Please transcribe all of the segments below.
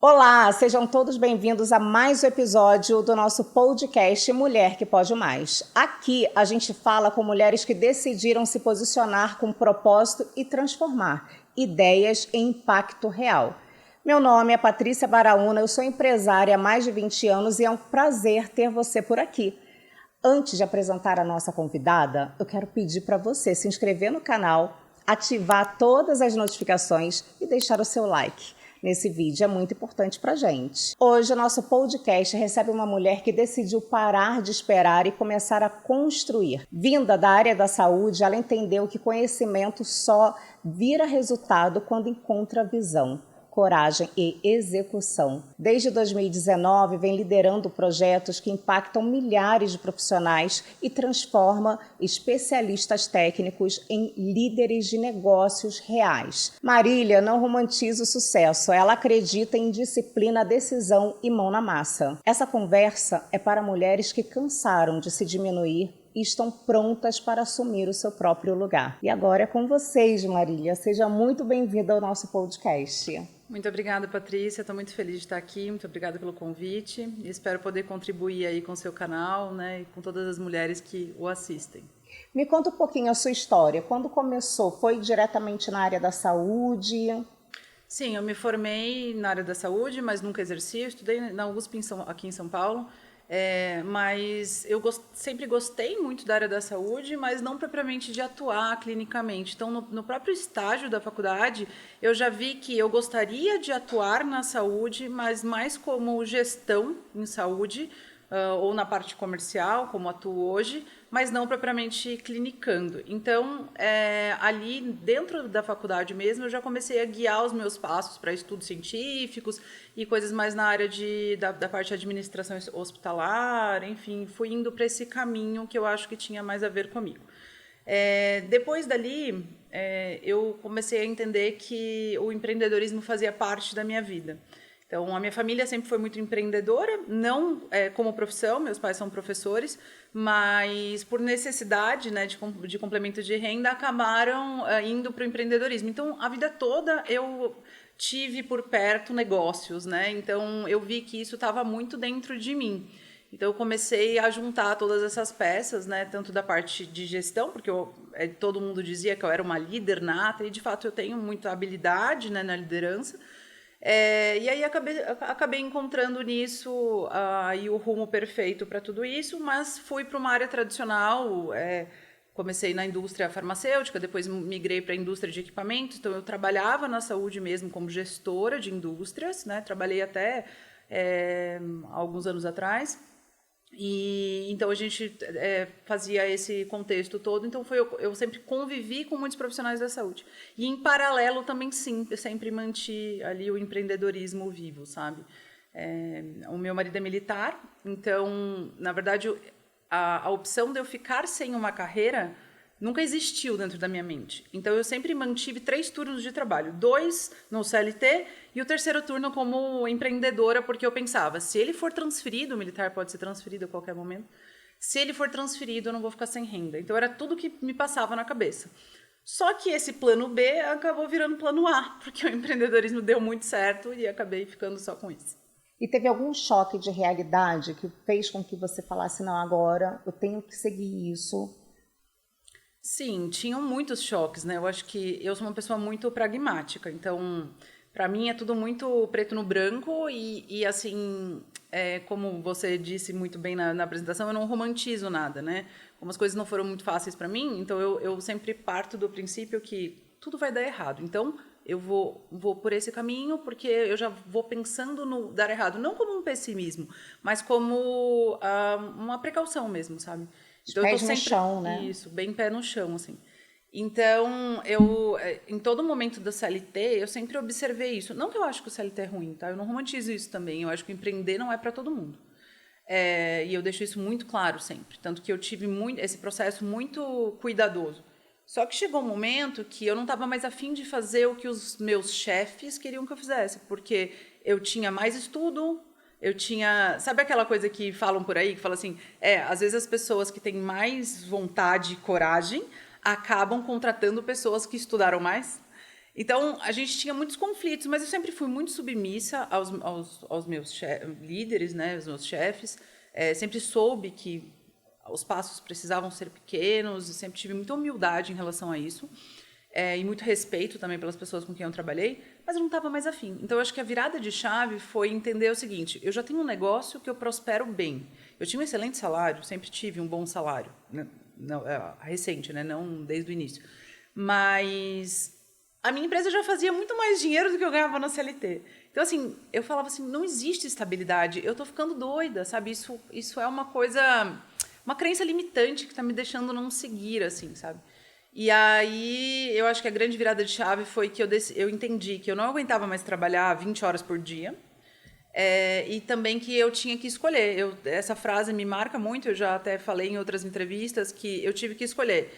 Olá, sejam todos bem-vindos a mais um episódio do nosso podcast Mulher que Pode Mais. Aqui a gente fala com mulheres que decidiram se posicionar com propósito e transformar ideias em impacto real. Meu nome é Patrícia Baraúna, eu sou empresária há mais de 20 anos e é um prazer ter você por aqui. Antes de apresentar a nossa convidada, eu quero pedir para você se inscrever no canal, ativar todas as notificações e deixar o seu like. Nesse vídeo é muito importante para a gente. Hoje o nosso podcast recebe uma mulher que decidiu parar de esperar e começar a construir. Vinda da área da saúde, ela entendeu que conhecimento só vira resultado quando encontra visão, coragem e execução. Desde 2019, vem liderando projetos que impactam milhares de profissionais e transforma especialistas técnicos em líderes de negócios reais. Marília não romantiza o sucesso, ela acredita em disciplina, decisão e mão na massa. Essa conversa é para mulheres que cansaram de se diminuir e estão prontas para assumir o seu próprio lugar. E agora é com vocês, Marília. Seja muito bem-vinda ao nosso podcast. Muito obrigada, Patrícia. Estou muito feliz de estar aqui. Muito obrigada pelo convite. E espero poder contribuir aí com o seu canal, né, e com todas as mulheres que o assistem. Me conta um pouquinho a sua história. Quando começou? Foi diretamente na área da saúde? Sim, eu me formei na área da saúde, mas nunca exerci. Eu estudei na USP aqui em São Paulo. Mas eu sempre gostei muito da área da saúde, mas não propriamente de atuar clinicamente. Então, no próprio estágio da faculdade, eu já vi que eu gostaria de atuar na saúde, mas mais como gestão em saúde, ou na parte comercial, como atuo hoje, mas não propriamente clinicando. Então, ali dentro da faculdade mesmo, eu já comecei a guiar os meus passos para estudos científicos e coisas mais na área da parte de administração hospitalar, enfim, fui indo para esse caminho que eu acho que tinha mais a ver comigo. Depois dali, eu comecei a entender que o empreendedorismo fazia parte da minha vida. Então, a minha família sempre foi muito empreendedora, não como profissão, meus pais são professores, mas por necessidade, né, de complemento de renda, acabaram indo para o empreendedorismo. Então, a vida toda eu tive por perto negócios, né? Então, eu vi que isso estava muito dentro de mim. Então, eu comecei a juntar todas essas peças, né, tanto da parte de gestão, porque todo mundo dizia que eu era uma líder nata, e de fato eu tenho muita habilidade, né, na liderança. E aí acabei encontrando nisso aí o rumo perfeito para tudo isso, mas fui para uma área tradicional, comecei na indústria farmacêutica, depois migrei para a indústria de equipamentos, então eu trabalhava na saúde mesmo como gestora de indústrias, né? Trabalhei até alguns anos atrás. E então a gente fazia esse contexto todo, então eu sempre convivi com muitos profissionais da saúde. E em paralelo também sim, eu sempre mantive ali o empreendedorismo vivo, sabe? O meu marido é militar, então, na verdade, a opção de eu ficar sem uma carreira nunca existiu dentro da minha mente. Então, eu sempre mantive 3 turnos de trabalho. 2 no CLT e o 3º turno como empreendedora, porque eu pensava, se ele for transferido, o militar pode ser transferido a qualquer momento, se ele for transferido, eu não vou ficar sem renda. Então, era tudo que me passava na cabeça. Só que esse plano B acabou virando plano A, porque o empreendedorismo deu muito certo e acabei ficando só com isso. E teve algum choque de realidade que fez com que você falasse, não, agora eu tenho que seguir isso? Sim, tinham muitos choques, né? Eu acho que eu sou uma pessoa muito pragmática, então, para mim é tudo muito preto no branco e assim, como você disse muito bem na apresentação, eu não romantizo nada, né? Como as coisas não foram muito fáceis para mim, então eu sempre parto do princípio que tudo vai dar errado. Então, eu vou por esse caminho porque eu já vou pensando no dar errado, não como um pessimismo, mas como uma precaução mesmo, sabe? Então, pés no chão, né? Isso, bem pé no chão, assim. Então, em todo momento da CLT, eu sempre observei isso. Não que eu acho que o CLT é ruim, tá? Eu não romantizo isso também. Eu acho que empreender não é para todo mundo. E eu deixo isso muito claro sempre. Tanto que eu tive esse processo muito cuidadoso. Só que chegou um momento que eu não estava mais afim de fazer o que os meus chefes queriam que eu fizesse. Porque eu tinha mais estudo, eu tinha... Sabe aquela coisa que falam por aí? Que fala assim, às vezes as pessoas que têm mais vontade e coragem acabam contratando pessoas que estudaram mais. Então, a gente tinha muitos conflitos, mas eu sempre fui muito submissa aos meus líderes, né, os meus chefes. Sempre soube que os passos precisavam ser pequenos, e sempre tive muita humildade em relação a isso. E muito respeito também pelas pessoas com quem eu trabalhei, mas eu não estava mais afim. Então, eu acho que a virada de chave foi entender o seguinte: eu já tenho um negócio que eu prospero bem. Eu tinha um excelente salário, sempre tive um bom salário, né? Não, recente, né? Não desde o início. Mas a minha empresa já fazia muito mais dinheiro do que eu ganhava na CLT. Então, assim, eu falava assim, não existe estabilidade, eu estou ficando doida, sabe? Isso é uma coisa, uma crença limitante que está me deixando não seguir, assim, sabe? E aí, eu acho que a grande virada de chave foi que eu entendi que eu não aguentava mais trabalhar 20 horas por dia, e também que eu tinha que escolher. Essa frase me marca muito, eu já até falei em outras entrevistas, que eu tive que escolher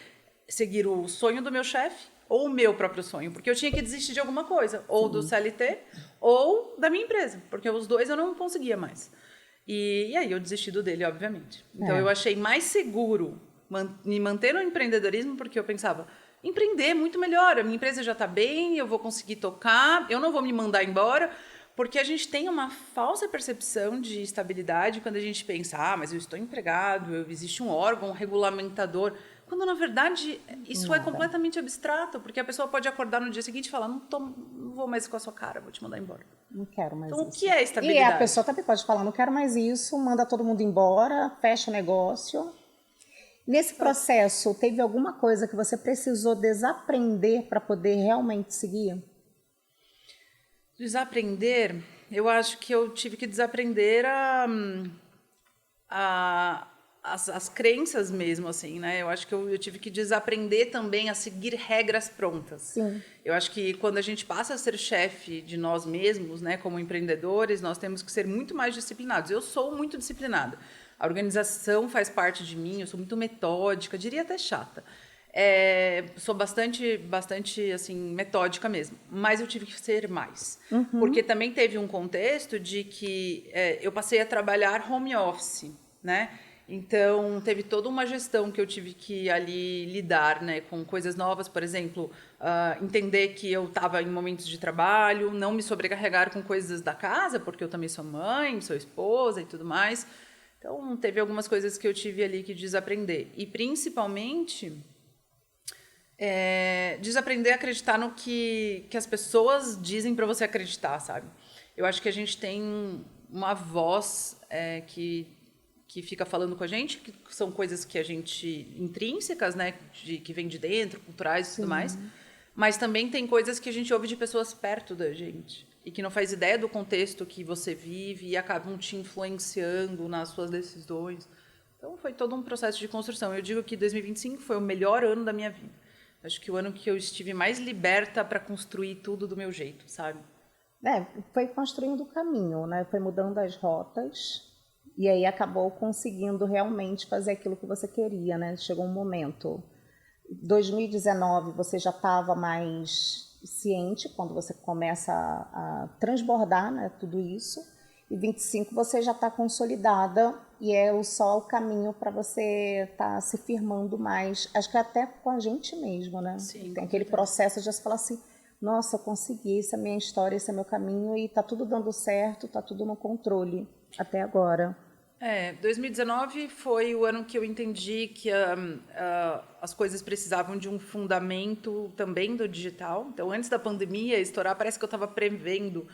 seguir o sonho do meu chefe ou o meu próprio sonho, porque eu tinha que desistir de alguma coisa, ou do CLT ou da minha empresa, porque os dois eu não conseguia mais. E aí eu desisti do dele, obviamente. Então eu achei mais seguro me manter no empreendedorismo, porque eu pensava, empreender é muito melhor, a minha empresa já está bem, eu vou conseguir tocar, eu não vou me mandar embora, porque a gente tem uma falsa percepção de estabilidade quando a gente pensa, mas eu estou empregado, existe um órgão regulamentador, quando na verdade isso é completamente abstrato, porque a pessoa pode acordar no dia seguinte e falar, não vou mais com a sua cara, vou te mandar embora. Não quero mais então, isso. O que é estabilidade? E a pessoa também pode falar, não quero mais isso, manda todo mundo embora, fecha o negócio. Nesse processo, teve alguma coisa que você precisou desaprender para poder realmente seguir? Desaprender, eu acho que eu tive que desaprender as crenças mesmo, assim, né? Eu acho que eu tive que desaprender também a seguir regras prontas. Sim. Eu acho que quando a gente passa a ser chefe de nós mesmos, né, como empreendedores, nós temos que ser muito mais disciplinados. Eu sou muito disciplinada. A organização faz parte de mim, eu sou muito metódica, diria até chata. Sou bastante assim, metódica mesmo, mas eu tive que ser mais. Porque também teve um contexto de que eu passei a trabalhar home office, né? Então, teve toda uma gestão que eu tive que ali lidar, né, com coisas novas, por exemplo, entender que eu estava em momentos de trabalho, não me sobrecarregar com coisas da casa, porque eu também sou mãe, sou esposa e tudo mais. Então, teve algumas coisas que eu tive ali que desaprender. E, principalmente, desaprender a acreditar no que as pessoas dizem para você acreditar, sabe? Eu acho que a gente tem uma voz que fica falando com a gente, que são coisas que a gente intrínsecas, né, que vem de dentro, culturais e tudo mais, mas também tem coisas que a gente ouve de pessoas perto da gente e que não faz ideia do contexto que você vive e acabam te influenciando nas suas decisões. Então foi todo um processo de construção. Eu digo que 2025 foi o melhor ano da minha vida. Acho que o ano que eu estive mais liberta para construir tudo do meu jeito, sabe? Foi construindo o caminho, né? Foi mudando as rotas. E aí acabou conseguindo realmente fazer aquilo que você queria, né? Chegou um momento. 2019 você já estava mais ciente quando você começa a transbordar, né, tudo isso. E 25 você já está consolidada e só o caminho para você estar se firmando mais. Acho que até com a gente mesmo, né? Sim, tem aquele processo de já se falar assim, nossa, eu consegui, essa é a minha história, esse é meu caminho e está tudo dando certo, está tudo no controle até agora. 2019 foi o ano que eu entendi que as coisas precisavam de um fundamento também do digital. Então, antes da pandemia estourar, parece que eu estava prevendo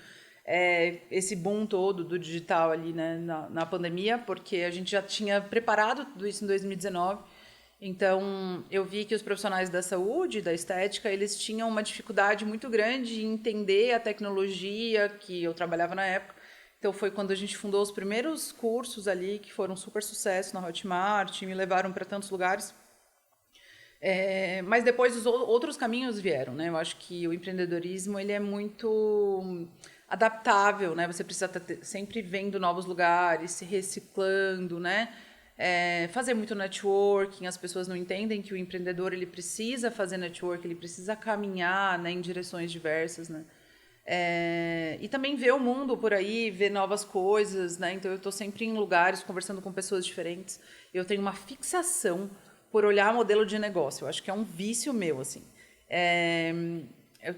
esse boom todo do digital ali, né, na pandemia, porque a gente já tinha preparado tudo isso em 2019. Então, eu vi que os profissionais da saúde, da estética, eles tinham uma dificuldade muito grande em entender a tecnologia que eu trabalhava na época. Então, foi quando a gente fundou os primeiros cursos ali, que foram um super sucesso na Hotmart, me levaram para tantos lugares. Mas depois os outros caminhos vieram, né? Eu acho que o empreendedorismo ele é muito adaptável, né? Você precisa estar sempre vendo novos lugares, se reciclando, né? Fazer muito networking. As pessoas não entendem que o empreendedor ele precisa fazer networking, ele precisa caminhar, né, em direções diversas, né? E também ver o mundo por aí, ver novas coisas, né? Então eu estou sempre em lugares conversando com pessoas diferentes. Eu tenho uma fixação por olhar modelo de negócio. Eu acho que é um vício meu, assim.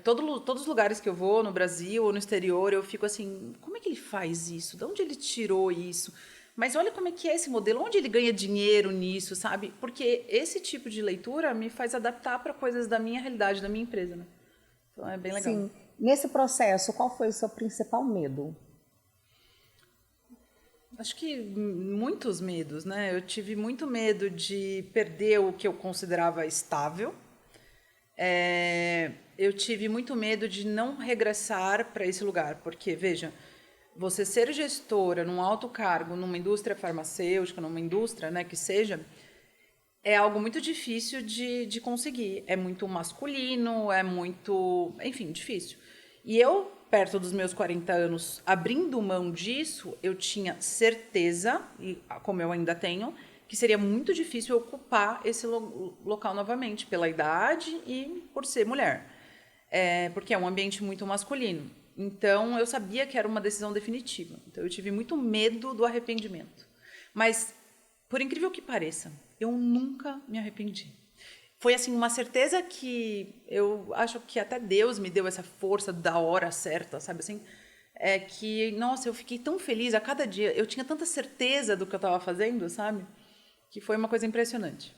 todos os lugares que eu vou, no Brasil ou no exterior, eu fico assim, como é que ele faz isso? De onde ele tirou isso? Mas olha como é que é esse modelo, onde ele ganha dinheiro nisso, sabe? Porque esse tipo de leitura me faz adaptar para coisas da minha realidade, da minha empresa, né? Então é bem legal. Sim. Nesse processo, qual foi o seu principal medo? Acho que muitos medos, né? Eu tive muito medo de perder o que eu considerava estável. Eu tive muito medo de não regressar para esse lugar, porque, veja, você ser gestora num alto cargo, numa indústria farmacêutica, numa indústria, né, que seja, é algo muito difícil de conseguir. É muito masculino, é muito, enfim, difícil. E eu, perto dos meus 40 anos, abrindo mão disso, eu tinha certeza, e como eu ainda tenho, que seria muito difícil ocupar esse local novamente, pela idade e por ser mulher. Porque é um ambiente muito masculino. Então, eu sabia que era uma decisão definitiva. Então, eu tive muito medo do arrependimento. Mas, por incrível que pareça, eu nunca me arrependi. Foi, assim, uma certeza que eu acho que até Deus me deu essa força da hora certa, sabe assim? Que, nossa, eu fiquei tão feliz a cada dia. Eu tinha tanta certeza do que eu estava fazendo, sabe? Que foi uma coisa impressionante.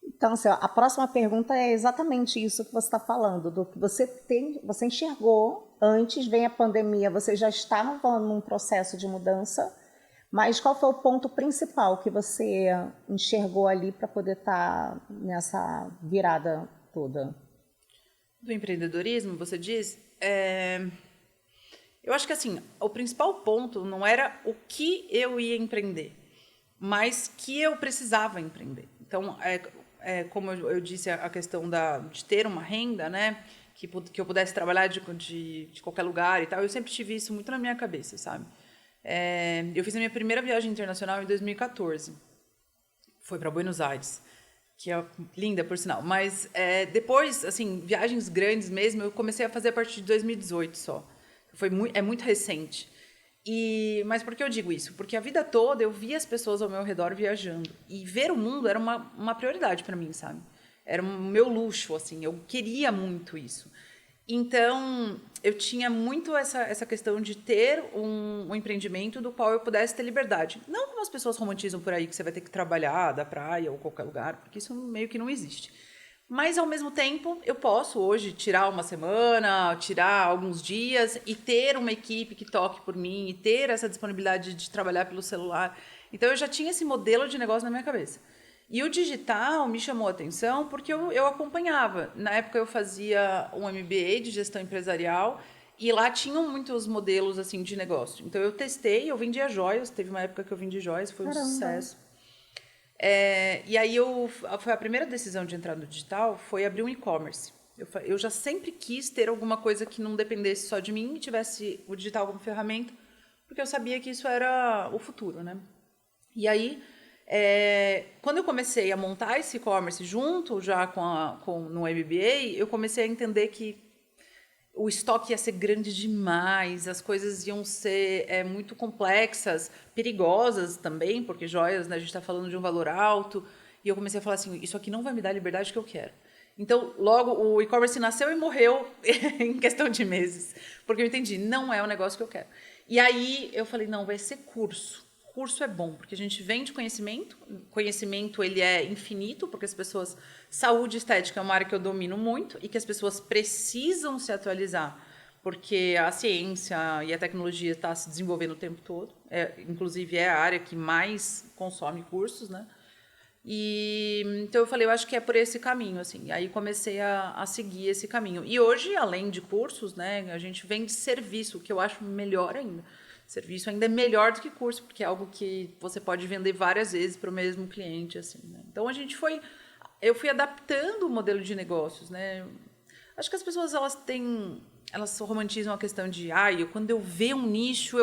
Então, assim, a próxima pergunta é exatamente isso que você está falando, do que você enxergou antes, vem a pandemia, você já estava num processo de mudança, mas qual foi o ponto principal que você enxergou ali para poder estar nessa virada toda? Do empreendedorismo, você diz? Eu acho que assim, o principal ponto não era o que eu ia empreender, mas que eu precisava empreender. Então, como eu disse, a questão de ter uma renda, né? Que eu pudesse trabalhar de qualquer lugar e tal. Eu sempre tive isso muito na minha cabeça, sabe? Eu fiz a minha primeira viagem internacional em 2014. Foi para Buenos Aires, que é linda, por sinal. Mas depois, assim, viagens grandes mesmo, eu comecei a fazer a partir de 2018 só. É muito recente. Mas por que eu digo isso? Porque a vida toda eu via as pessoas ao meu redor viajando. E ver o mundo era uma prioridade para mim, sabe? Era o meu luxo, assim. Eu queria muito isso. Então, eu tinha muito essa questão de ter um empreendimento do qual eu pudesse ter liberdade. Não como as pessoas romantizam por aí, que você vai ter que trabalhar da praia ou qualquer lugar, porque isso meio que não existe. Mas, ao mesmo tempo, eu posso hoje tirar uma semana, tirar alguns dias e ter uma equipe que toque por mim e ter essa disponibilidade de trabalhar pelo celular. Então, eu já tinha esse modelo de negócio na minha cabeça. E o digital me chamou a atenção porque eu acompanhava. Na época, eu fazia um MBA de gestão empresarial e lá tinham muitos modelos assim de negócio. Então, eu testei, eu vendia joias. Teve uma época que eu vendi joias, foi um sucesso. E aí foi a primeira decisão de entrar no digital foi abrir um e-commerce. Eu já sempre quis ter alguma coisa que não dependesse só de mim e tivesse o digital como ferramenta, porque eu sabia que isso era o futuro, né? E aí, quando eu comecei a montar esse e-commerce junto já no MBA, eu comecei a entender que o estoque ia ser grande demais, as coisas iam ser muito complexas, perigosas também, porque joias, né, a gente está falando de um valor alto. E eu comecei a falar assim, isso aqui não vai me dar a liberdade que eu quero. Então, logo, o e-commerce nasceu e morreu em questão de meses. Porque eu entendi, não é o negócio que eu quero. E aí, eu falei, não, vai ser curso. Curso é bom, porque a gente vende conhecimento. Conhecimento, ele é infinito, porque as pessoas... Saúde e estética é uma área que eu domino muito e que as pessoas precisam se atualizar, porque a ciência e a tecnologia está se desenvolvendo o tempo todo. Inclusive, é a área que mais consome cursos, né? Então, eu falei, eu acho que é por esse caminho, assim. Aí, comecei a seguir esse caminho. E hoje, além de cursos, né, a gente vende serviço, que eu acho melhor ainda. Serviço ainda é melhor do que curso, porque é algo que você pode vender várias vezes para o mesmo cliente, assim, né? Então, eu fui adaptando o modelo de negócios, né? Acho que as pessoas elas romantizam a questão de, quando eu ver um nicho,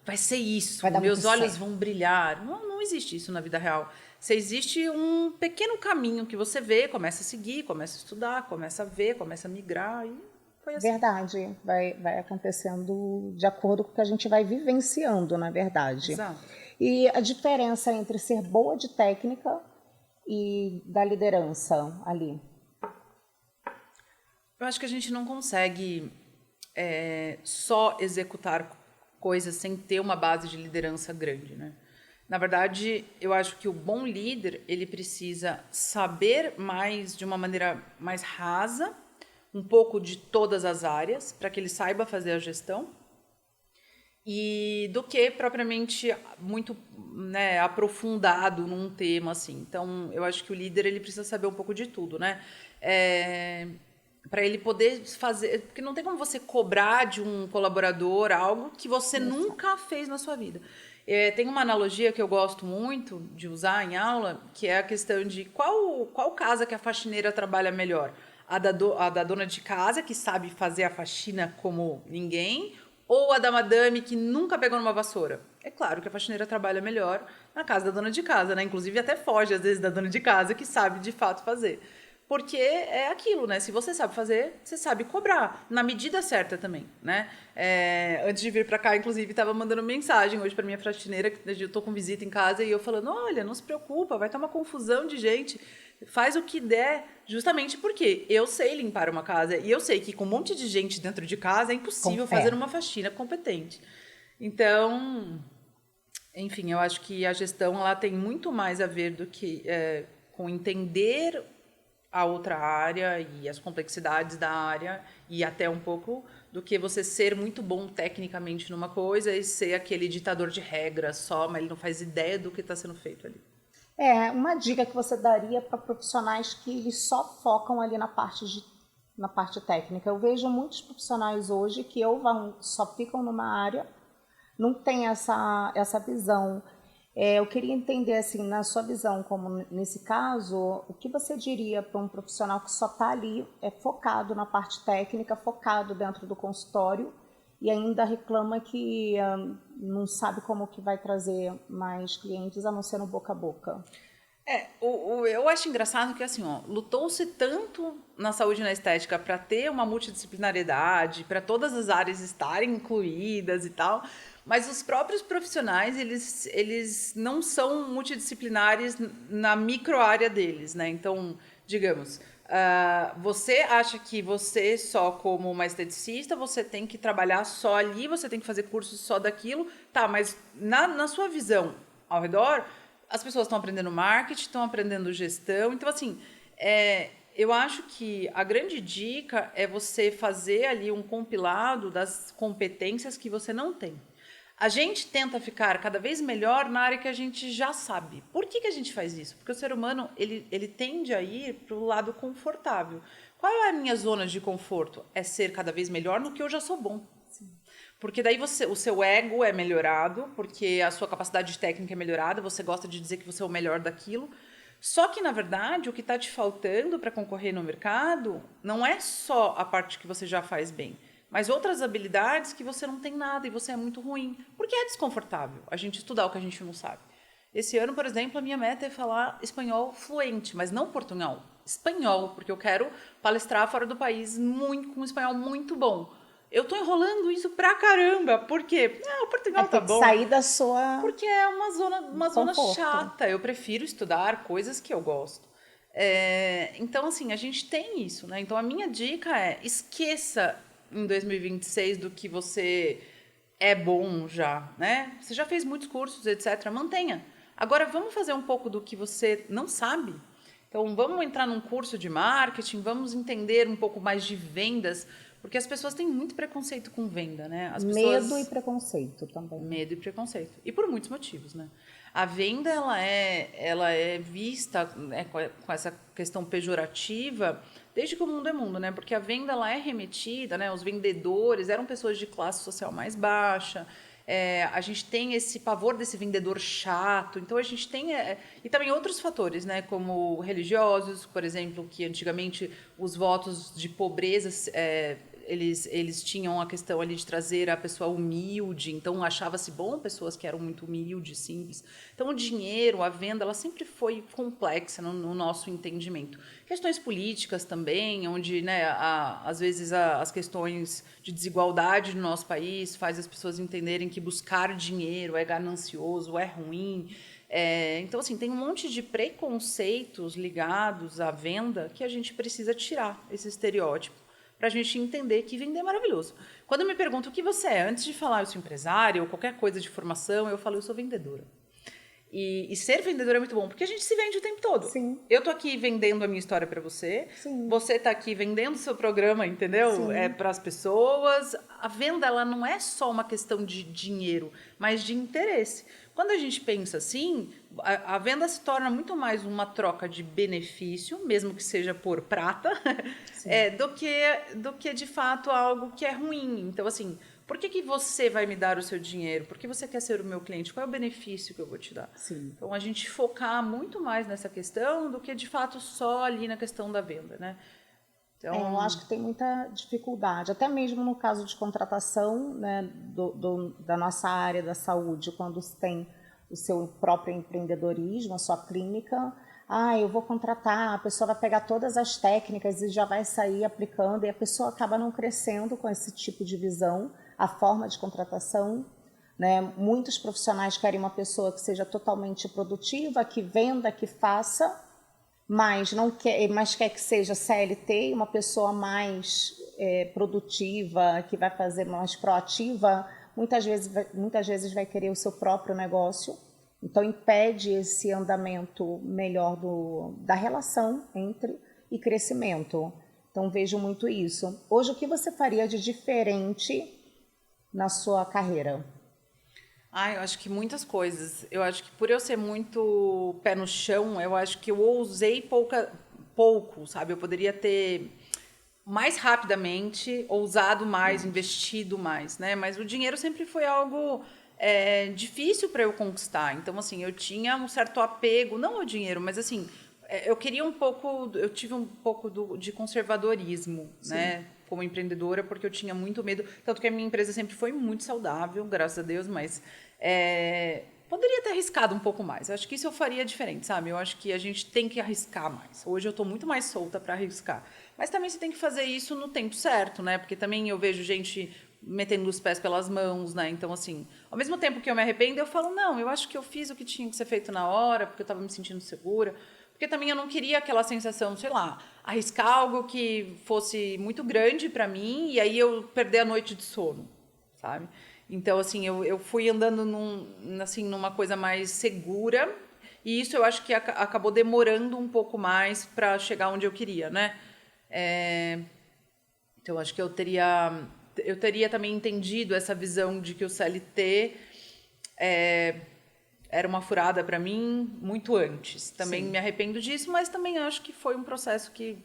vai ser isso, meus olhos vão brilhar. Não existe isso na vida real. Existe um pequeno caminho que você vê, começa a seguir, começa a estudar, começa a ver, começa a migrar e foi assim. Verdade, vai acontecendo de acordo com o que a gente vai vivenciando, na verdade. Exato. E a diferença entre ser boa de técnica e da liderança ali? Eu acho que a gente não consegue só executar coisas sem ter uma base de liderança grande, né? Na verdade, eu acho que o bom líder, ele precisa saber mais de uma maneira mais rasa, um pouco de todas as áreas, para que ele saiba fazer a gestão, e do que propriamente muito, né, aprofundado num tema assim. Então, eu acho que o líder ele precisa saber um pouco de tudo, né? Para ele poder fazer, porque não tem como você cobrar de um colaborador algo que você nunca fez na sua vida. Tem uma analogia que eu gosto muito de usar em aula, que é a questão de qual casa que a faxineira trabalha melhor? A da dona de casa, que sabe fazer a faxina como ninguém, ou a da madame que nunca pegou numa vassoura? É claro que a faxineira trabalha melhor na casa da dona de casa, né? Inclusive até foge às vezes da dona de casa que sabe de fato fazer. Porque é aquilo, né? Se você sabe fazer, você sabe cobrar, na medida certa também, né? Antes de vir para cá, inclusive, estava mandando mensagem hoje para minha faxineira, que eu estou com visita em casa, e eu falando, olha, não se preocupa, vai estar uma confusão de gente, faz o que der, justamente porque eu sei limpar uma casa, e eu sei que com um monte de gente dentro de casa é impossível fazer uma faxina competente. Então, enfim, eu acho que a gestão ela tem muito mais a ver do que com entender a outra área e as complexidades da área e até um pouco do que você ser muito bom tecnicamente numa coisa e ser aquele ditador de regras só, mas ele não faz ideia do que está sendo feito ali. Uma dica que você daria para profissionais que eles só focam ali na parte técnica. Eu vejo muitos profissionais hoje que só ficam numa área, não tem essa visão. Eu queria entender, assim, na sua visão, como nesse caso, o que você diria para um profissional que só está ali focado na parte técnica, focado dentro do consultório e ainda reclama que não sabe como que vai trazer mais clientes a não ser no boca a boca? Eu acho engraçado que assim, lutou-se tanto na saúde e na estética para ter uma multidisciplinariedade, para todas as áreas estarem incluídas e tal, mas os próprios profissionais, eles não são multidisciplinares na micro área deles, né? Então, digamos, você acha que você só como uma esteticista, você tem que trabalhar só ali, você tem que fazer cursos só daquilo, tá, mas na sua visão ao redor, as pessoas estão aprendendo marketing, estão aprendendo gestão, então assim, eu acho que a grande dica é você fazer ali um compilado das competências que você não tem. A gente tenta ficar cada vez melhor na área que a gente já sabe. Por que a gente faz isso? Porque o ser humano ele tende a ir para o lado confortável. Qual é a minha zona de conforto? É ser cada vez melhor no que eu já sou bom. Sim. Porque daí o seu ego é melhorado, porque a sua capacidade técnica é melhorada, você gosta de dizer que você é o melhor daquilo. Só que, na verdade, o que está te faltando para concorrer no mercado não é só a parte que você já faz bem, mas outras habilidades que você não tem nada e você é muito ruim. Porque é desconfortável a gente estudar o que a gente não sabe. Esse ano, por exemplo, a minha meta é falar espanhol fluente, mas não portunhol, espanhol, porque eu quero palestrar fora do país com um espanhol muito bom. Eu tô enrolando isso pra caramba. Por quê? O portunhol tá bom. Sair da sua... Porque é uma zona chata. Eu prefiro estudar coisas que eu gosto. Então, assim, a gente tem isso, né? Então, a minha dica é esqueça em 2026 do que você é bom já, né? Você já fez muitos cursos, etc. Mantenha. Agora, vamos fazer um pouco do que você não sabe? Então, vamos entrar num curso de marketing, vamos entender um pouco mais de vendas, porque as pessoas têm muito preconceito com venda, né? Medo e preconceito também. Medo e preconceito. E por muitos motivos, né? A venda, ela é vista, né, com essa questão pejorativa desde que o mundo é mundo, né? Porque a venda, ela é remetida, né? Os vendedores eram pessoas de classe social mais baixa. A gente tem esse pavor desse vendedor chato. Então, a gente tem... e também outros fatores, né? Como religiosos, por exemplo, que antigamente os votos de pobreza... Eles tinham a questão ali de trazer a pessoa humilde, então achava-se bom pessoas que eram muito humildes, simples. Então o dinheiro, a venda, ela sempre foi complexa no nosso entendimento. Questões políticas também, onde, né, às vezes as questões de desigualdade no nosso país faz as pessoas entenderem que buscar dinheiro é ganancioso, é ruim. Então, assim, tem um monte de preconceitos ligados à venda que a gente precisa tirar esse estereótipo, para a gente entender que vender é maravilhoso. Quando me perguntam o que você é, antes de falar eu sou empresária ou qualquer coisa de formação, eu falo eu sou vendedora. E ser vendedor é muito bom, porque a gente se vende o tempo todo. Sim. Eu tô aqui vendendo a minha história para você, Sim. você tá aqui vendendo o seu programa, entendeu? Sim. Para as pessoas. A venda, ela não é só uma questão de dinheiro, mas de interesse. Quando a gente pensa assim, a venda se torna muito mais uma troca de benefício, mesmo que seja por prata, do que de fato algo que é ruim. Então, assim, por que você vai me dar o seu dinheiro? Por que você quer ser o meu cliente? Qual é o benefício que eu vou te dar? Sim. Então, a gente focar muito mais nessa questão do que, de fato, só ali na questão da venda, né? Então, eu acho que tem muita dificuldade, até mesmo no caso de contratação, né, da nossa área da saúde, quando você tem o seu próprio empreendedorismo, a sua clínica, eu vou contratar, a pessoa vai pegar todas as técnicas e já vai sair aplicando, e a pessoa acaba não crescendo com esse tipo de visão, a forma de contratação, né? Muitos profissionais querem uma pessoa que seja totalmente produtiva, que venda, que faça, mas quer que seja CLT, uma pessoa mais produtiva, que vai fazer mais proativa, muitas vezes vai querer o seu próprio negócio, então impede esse andamento melhor da relação e crescimento. Então vejo muito isso. Hoje, o que você faria de diferente na sua carreira? Eu acho que muitas coisas. Eu acho que por eu ser muito pé no chão, eu acho que eu ousei pouco, sabe? Eu poderia ter mais rapidamente ousado mais, investido mais, né? Mas o dinheiro sempre foi algo difícil para eu conquistar. Então, assim, eu tinha um certo apego, não ao dinheiro, mas assim, eu tive um pouco de conservadorismo, sim, né? Como empreendedora, porque eu tinha muito medo. Tanto que a minha empresa sempre foi muito saudável, graças a Deus, mas poderia ter arriscado um pouco mais. Eu acho que isso eu faria diferente, sabe? Eu acho que a gente tem que arriscar mais. Hoje eu estou muito mais solta para arriscar. Mas também você tem que fazer isso no tempo certo, né? Porque também eu vejo gente metendo os pés pelas mãos, né? Então, assim, ao mesmo tempo que eu me arrependo, eu falo, não, eu acho que eu fiz o que tinha que ser feito na hora, porque eu estava me sentindo segura. Porque também eu não queria aquela sensação, sei lá, arriscar algo que fosse muito grande para mim e aí eu perder a noite de sono, sabe? Então, assim, eu fui andando numa coisa mais segura e isso eu acho que acabou demorando um pouco mais para chegar onde eu queria, né? Então, eu acho que eu teria também entendido essa visão de que o CLT era uma furada para mim muito antes. Também me arrependo disso, mas também acho que foi um processo que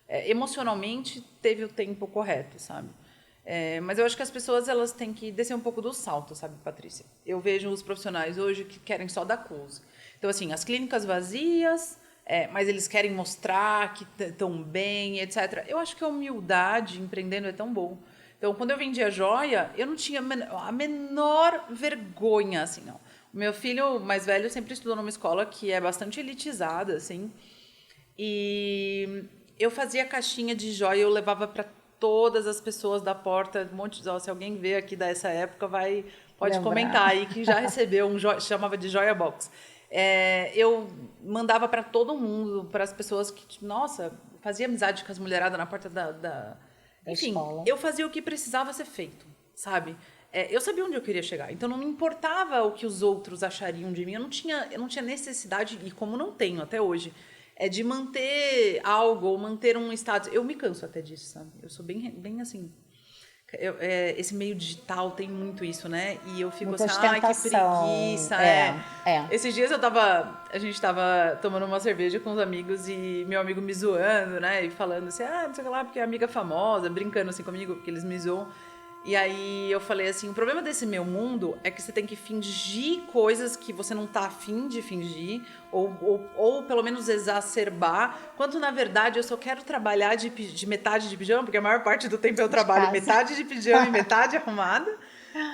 emocionalmente teve o tempo correto, sabe? Mas eu acho que as pessoas elas têm que descer um pouco do salto, sabe, Patrícia? Eu vejo os profissionais hoje que querem só dar close. Então, assim, as clínicas vazias, mas eles querem mostrar que estão bem, etc. Eu acho que a humildade empreendendo é tão bom. Então, quando eu vendia joia, eu não tinha a menor vergonha, assim, não. O meu filho mais velho sempre estudou numa escola que é bastante elitizada, assim. E eu fazia caixinha de joia, eu levava para todas as pessoas da porta, um monte de... Se alguém vê aqui dessa época, pode comentar aí que já recebeu chamava de joia box. Eu mandava para todo mundo, para as pessoas que, nossa, fazia amizade com as mulheradas na porta da enfim, escola. Eu fazia o que precisava ser feito, sabe? Eu sabia onde eu queria chegar, então não me importava o que os outros achariam de mim. Eu não tinha necessidade, e como não tenho até hoje, de manter algo ou manter um status. Eu me canso até disso, sabe? Eu sou bem assim. Esse meio digital tem muito isso, né? E eu fico muita assim, que preguiça. Esses dias a gente tava tomando uma cerveja com os amigos e meu amigo me zoando, né? E falando assim, não sei o que lá, porque é amiga famosa, brincando assim comigo, porque eles me zoam. E aí eu falei assim, o problema desse meu mundo é que você tem que fingir coisas que você não tá afim de fingir, ou pelo menos exacerbar, quanto na verdade eu só quero trabalhar de metade de pijama, porque a maior parte do tempo eu trabalho metade de pijama e metade arrumada,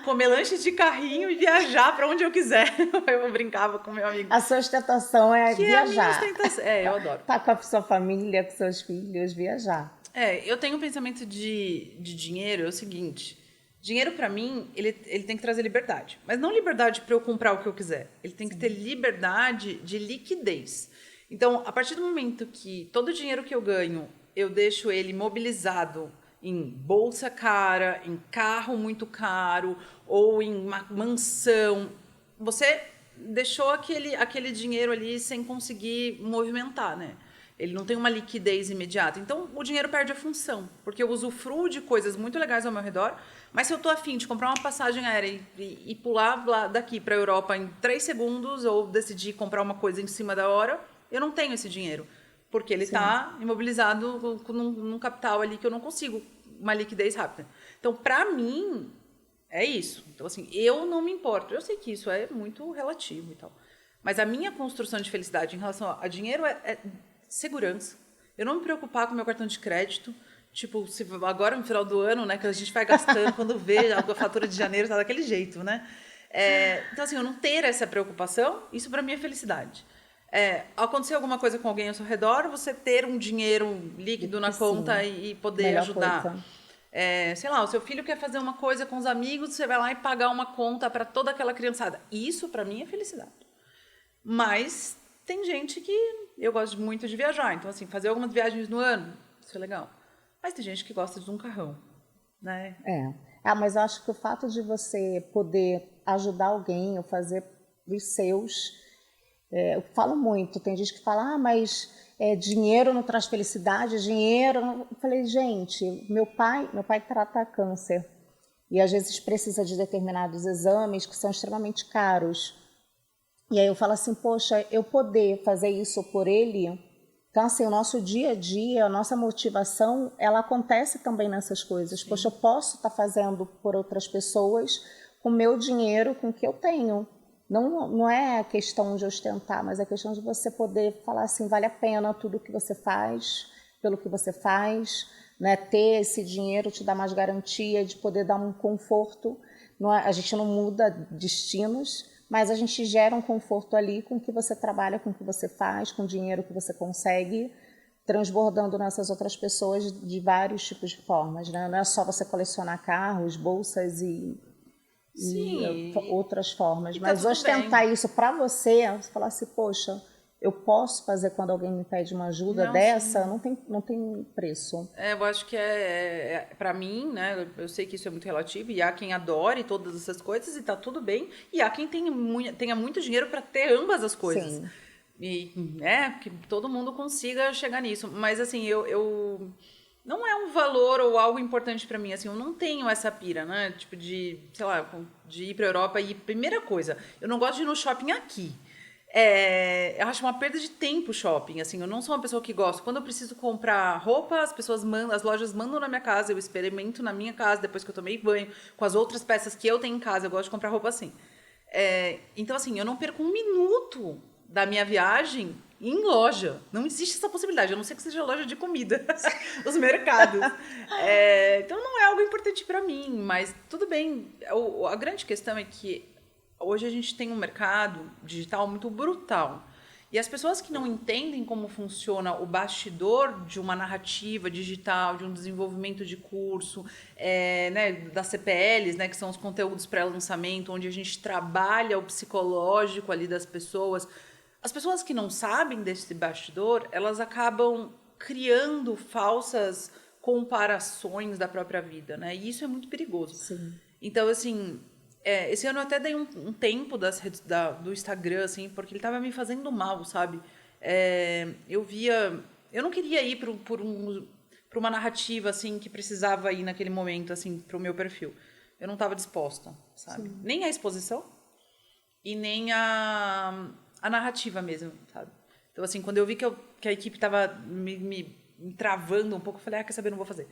comer lanche de carrinho e viajar para onde eu quiser. Eu brincava com meu amigo. A sua ostentação é viajar. É a minha ostentação. Eu adoro. Tá com a sua família, com seus filhos, viajar. Eu tenho um pensamento de dinheiro, é o seguinte, dinheiro para mim, ele tem que trazer liberdade, mas não liberdade para eu comprar o que eu quiser, ele tem que ter liberdade de liquidez. Então, a partir do momento que todo o dinheiro que eu ganho, eu deixo ele mobilizado em bolsa cara, em carro muito caro ou em uma mansão, você deixou aquele dinheiro ali sem conseguir movimentar, né? Ele não tem uma liquidez imediata. Então, o dinheiro perde a função, porque eu usufruo de coisas muito legais ao meu redor, mas se eu estou afim de comprar uma passagem aérea e pular lá daqui para a Europa em 3 segundos ou decidir comprar uma coisa em cima da hora, eu não tenho esse dinheiro, porque ele está imobilizado num capital ali que eu não consigo uma liquidez rápida. Então, para mim, é isso. Então, assim, eu não me importo. Eu sei que isso é muito relativo e tal. Mas a minha construção de felicidade em relação a dinheiro é segurança. Eu não me preocupar com o meu cartão de crédito. Tipo, se agora no final do ano, né, que a gente vai gastando, quando vê a fatura de janeiro, tá daquele jeito, né? Então, assim, eu não ter essa preocupação, isso para mim é felicidade. Acontecer alguma coisa com alguém ao seu redor, você ter um dinheiro líquido na conta e poder Melhor ajudar. coisa. Sei lá, o seu filho quer fazer uma coisa com os amigos, você vai lá e pagar uma conta para toda aquela criançada. Isso, para mim, é felicidade. Mas tem gente que... Eu gosto muito de viajar, então, assim, fazer algumas viagens no ano, isso é legal. Mas tem gente que gosta de um carrão, né? Mas eu acho que o fato de você poder ajudar alguém ou fazer dos seus... eu falo muito, tem gente que fala, mas dinheiro não traz felicidade, dinheiro... Eu falei, gente, meu pai trata câncer e às vezes precisa de determinados exames que são extremamente caros. E aí eu falo assim, poxa, eu poder fazer isso por ele... Então, assim, o nosso dia a dia, a nossa motivação, ela acontece também nessas coisas. Sim. Poxa, eu posso estar fazendo por outras pessoas com o meu dinheiro, com o que eu tenho. Não é a questão de ostentar, mas é a questão de você poder falar assim, vale a pena tudo o que você faz, pelo que você faz, né? Ter esse dinheiro te dá mais garantia de poder dar um conforto. A gente não muda destinos, mas a gente gera um conforto ali com o que você trabalha, com o que você faz, com o dinheiro que você consegue, transbordando nessas outras pessoas de vários tipos de formas, né? Não é só você colecionar carros, bolsas e outras formas, mas ostentar isso para você falar assim, poxa, eu posso fazer quando alguém me pede uma ajuda dessa, não tem preço. Eu acho que para mim, né, eu sei que isso é muito relativo e há quem adore todas essas coisas e tá tudo bem, e há quem tenha muito dinheiro para ter ambas as coisas. Sim. E, que todo mundo consiga chegar nisso, mas assim, eu não é um valor ou algo importante para mim, assim, eu não tenho essa pira, né, tipo de, sei lá, de ir pra Europa e primeira coisa, eu não gosto de ir no shopping aqui. Eu acho uma perda de tempo shopping, assim, eu não sou uma pessoa que gosta. Quando eu preciso comprar roupa, as lojas mandam na minha casa, eu experimento na minha casa, depois que eu tomei banho, com as outras peças que eu tenho em casa, eu gosto de comprar roupa assim. Então, assim, eu não perco um minuto da minha viagem em loja. Não existe essa possibilidade, a não ser que seja loja de comida, os mercados. Então, não é algo importante para mim, mas tudo bem. A grande questão é que hoje a gente tem um mercado digital muito brutal. E as pessoas que não entendem como funciona o bastidor de uma narrativa digital, de um desenvolvimento de curso, né, das CPLs, né, que são os conteúdos pré-lançamento, onde a gente trabalha o psicológico ali das pessoas. As pessoas que não sabem desse bastidor, elas acabam criando falsas comparações da própria vida, né? E isso é muito perigoso. Sim. Então, assim... esse ano eu até dei um tempo do Instagram, assim, porque ele estava me fazendo mal, sabe? Eu não queria ir para uma narrativa, assim, que precisava ir naquele momento, assim, para o meu perfil. Eu não estava disposta, sabe? Sim. Nem a exposição e nem a narrativa mesmo, sabe? Então, assim, quando eu vi que a equipe estava me travando um pouco, eu falei, quer saber, não vou fazer.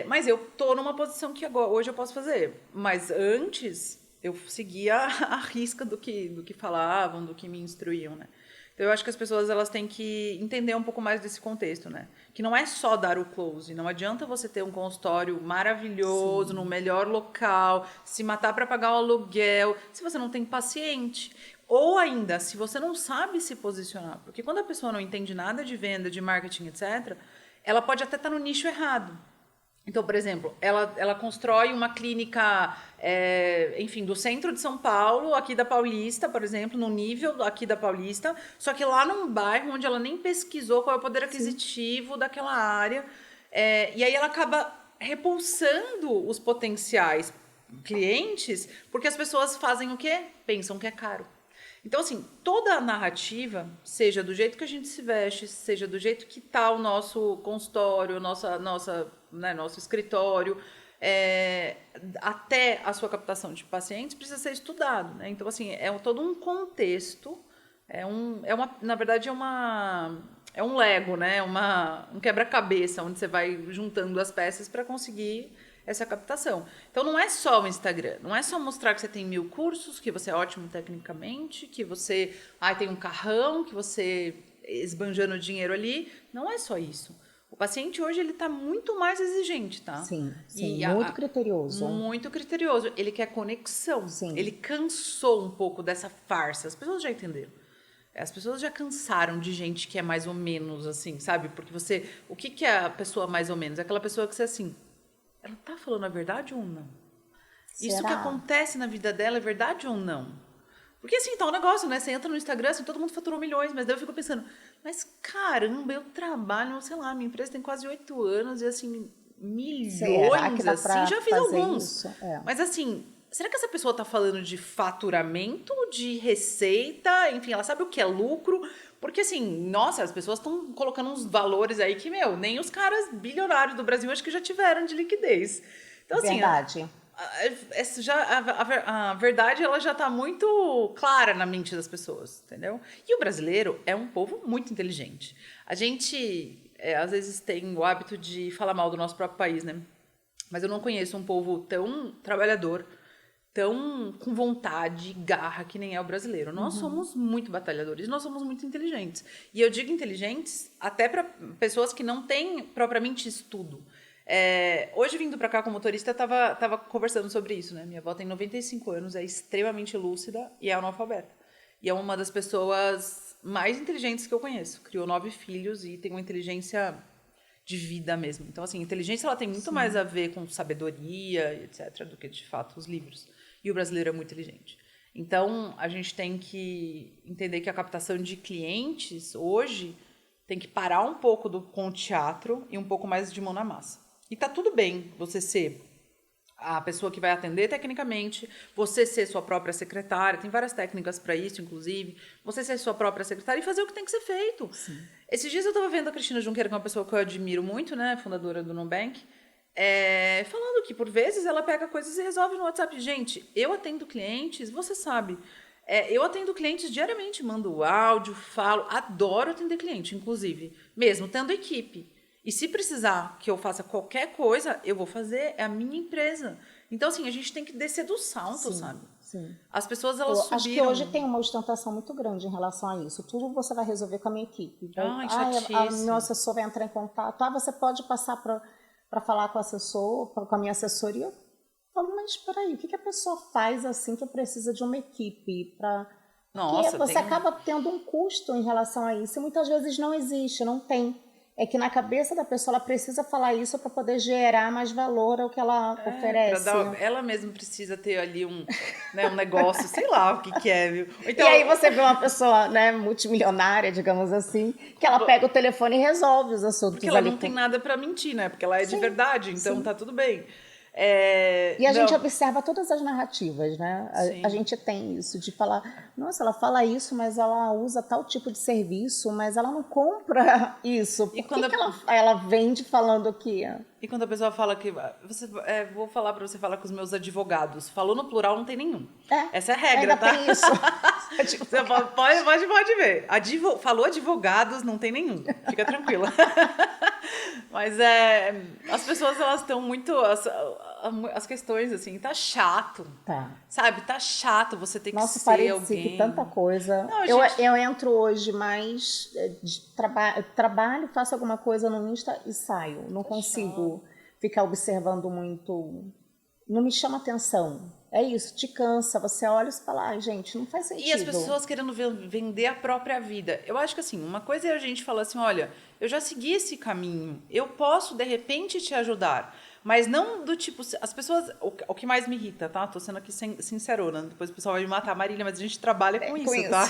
Mas eu tô numa posição que hoje eu posso fazer. Mas antes, eu seguia a risca do que falavam, do que me instruíam, né? Então, eu acho que as pessoas elas têm que entender um pouco mais desse contexto, né? Que não é só dar o close. Não adianta você ter um consultório maravilhoso, no melhor local, se matar para pagar o aluguel, se você não tem paciente. Ou ainda, se você não sabe se posicionar. Porque quando a pessoa não entende nada de venda, de marketing, etc., ela pode até estar no nicho errado. Então, por exemplo, ela constrói uma clínica, enfim, do centro de São Paulo, aqui da Paulista, por exemplo, no nível aqui da Paulista, só que lá num bairro onde ela nem pesquisou qual é o poder aquisitivo daquela área. E aí ela acaba repulsando os potenciais clientes, porque as pessoas fazem o quê? Pensam que é caro. Então, assim, toda a narrativa, seja do jeito que a gente se veste, seja do jeito que está o nosso consultório, nosso escritório, até a sua captação de pacientes, precisa ser estudado, né? Então, assim, é todo um contexto, na verdade, é um Lego, né? Um quebra-cabeça, onde você vai juntando as peças para conseguir essa captação. Então, não é só o Instagram, não é só mostrar que você tem 1000 cursos, que você é ótimo tecnicamente, que você tem um carrão, que você esbanjando dinheiro ali. Não é só isso. O paciente hoje ele está muito mais exigente, tá? Sim, muito criterioso. Muito criterioso. Ele quer conexão. Sim. Ele cansou um pouco dessa farsa. As pessoas já entenderam. As pessoas já cansaram de gente que é mais ou menos assim, sabe? Porque o que é a pessoa mais ou menos? É aquela pessoa que você assim, ela tá falando a verdade ou não? Será? Isso que acontece na vida dela é verdade ou não? Porque assim, tá um negócio, né? Você entra no Instagram, assim, todo mundo faturou milhões, mas daí eu fico pensando, mas caramba, eu trabalho, sei lá, minha empresa tem quase 8 anos e assim, milhões, assim, já fiz alguns. Mas assim, será que essa pessoa tá falando de faturamento, de receita, enfim, ela sabe o que é lucro? Porque assim, nossa, as pessoas estão colocando uns valores aí que, nem os caras bilionários do Brasil acho que já tiveram de liquidez. Então, assim, verdade. A verdade ela já está muito clara na mente das pessoas, entendeu? E o brasileiro é um povo muito inteligente. A gente, às vezes, tem o hábito de falar mal do nosso próprio país, né? Mas eu não conheço um povo tão trabalhador, tão com vontade, garra, que nem é o brasileiro. Nós somos muito batalhadores, nós somos muito inteligentes. E eu digo inteligentes até para pessoas que não têm propriamente estudo. Hoje, vindo para cá como motorista, tava conversando sobre isso, né? Minha avó tem 95 anos, é extremamente lúcida e é analfabeta. E é uma das pessoas mais inteligentes que eu conheço. Criou 9 filhos e tem uma inteligência de vida mesmo. Então, assim, inteligência ela tem muito mais a ver com sabedoria, etc., do que, de fato, os livros. E o brasileiro é muito inteligente. Então, a gente tem que entender que a captação de clientes, hoje, tem que parar um pouco com o teatro e um pouco mais de mão na massa. E tá tudo bem você ser a pessoa que vai atender tecnicamente, você ser sua própria secretária, tem várias técnicas para isso, inclusive, você ser sua própria secretária e fazer o que tem que ser feito. Sim. Esses dias eu estava vendo a Cristina Junqueira, que é uma pessoa que eu admiro muito, né, fundadora do Nubank, falando que, por vezes, ela pega coisas e resolve no WhatsApp. Gente, eu atendo clientes, você sabe, eu atendo clientes diariamente, mando áudio, falo, adoro atender cliente, inclusive, mesmo tendo equipe. E se precisar que eu faça qualquer coisa, eu vou fazer, é a minha empresa. Então, assim, a gente tem que descer do salto, sabe? Sim. As pessoas, elas subiram... Acho que hoje tem uma ostentação muito grande em relação a isso. Tudo você vai resolver com a minha equipe. A meu assessor vai entrar em contato. Você pode passar para falar com o assessor, com a minha assessoria. Eu falo, mas espera aí, o que a pessoa faz assim que precisa de uma equipe para... Nossa, você acaba tendo um custo em relação a isso. E muitas vezes não existe, não tem. É que na cabeça da pessoa ela precisa falar isso para poder gerar mais valor ao que ela oferece. Ela mesma precisa ter ali um negócio, sei lá o que é, viu? Então, e aí você vê uma pessoa, né, multimilionária, digamos assim, que ela pega o telefone e resolve os assuntos. Porque ela não tem nada para mentir, né? Porque ela é de verdade, então tá tudo bem. E a gente observa todas as narrativas, né? A gente tem isso de falar, nossa, ela fala isso, mas ela usa tal tipo de serviço, mas ela não compra isso. Por que ela vende falando que... E quando a pessoa fala que... vou falar para você falar com os meus advogados. Falou no plural, não tem nenhum. Essa é a regra, ainda tá? Tem isso. Você pode ver. Falou advogados, não tem nenhum. Fica tranquila. Mas as pessoas, elas estão muito... As questões, assim, tá chato. Tá. Sabe? Tá chato você ter que ser parei alguém. De seguir tanta coisa. Não, eu entro hoje mais de trabalho, faço alguma coisa no Insta e saio. Não consigo ficar observando muito. Não me chama atenção. É isso, te cansa. Você olha e fala, gente, não faz sentido. E as pessoas querendo vender a própria vida. Eu acho que, assim, uma coisa é a gente falar assim, olha, eu já segui esse caminho, eu posso, de repente, te ajudar. Mas não do tipo... As pessoas... O que mais me irrita, tá? Tô sendo aqui sincerona. Depois o pessoal vai me matar, Marília, mas a gente trabalha com isso, tá?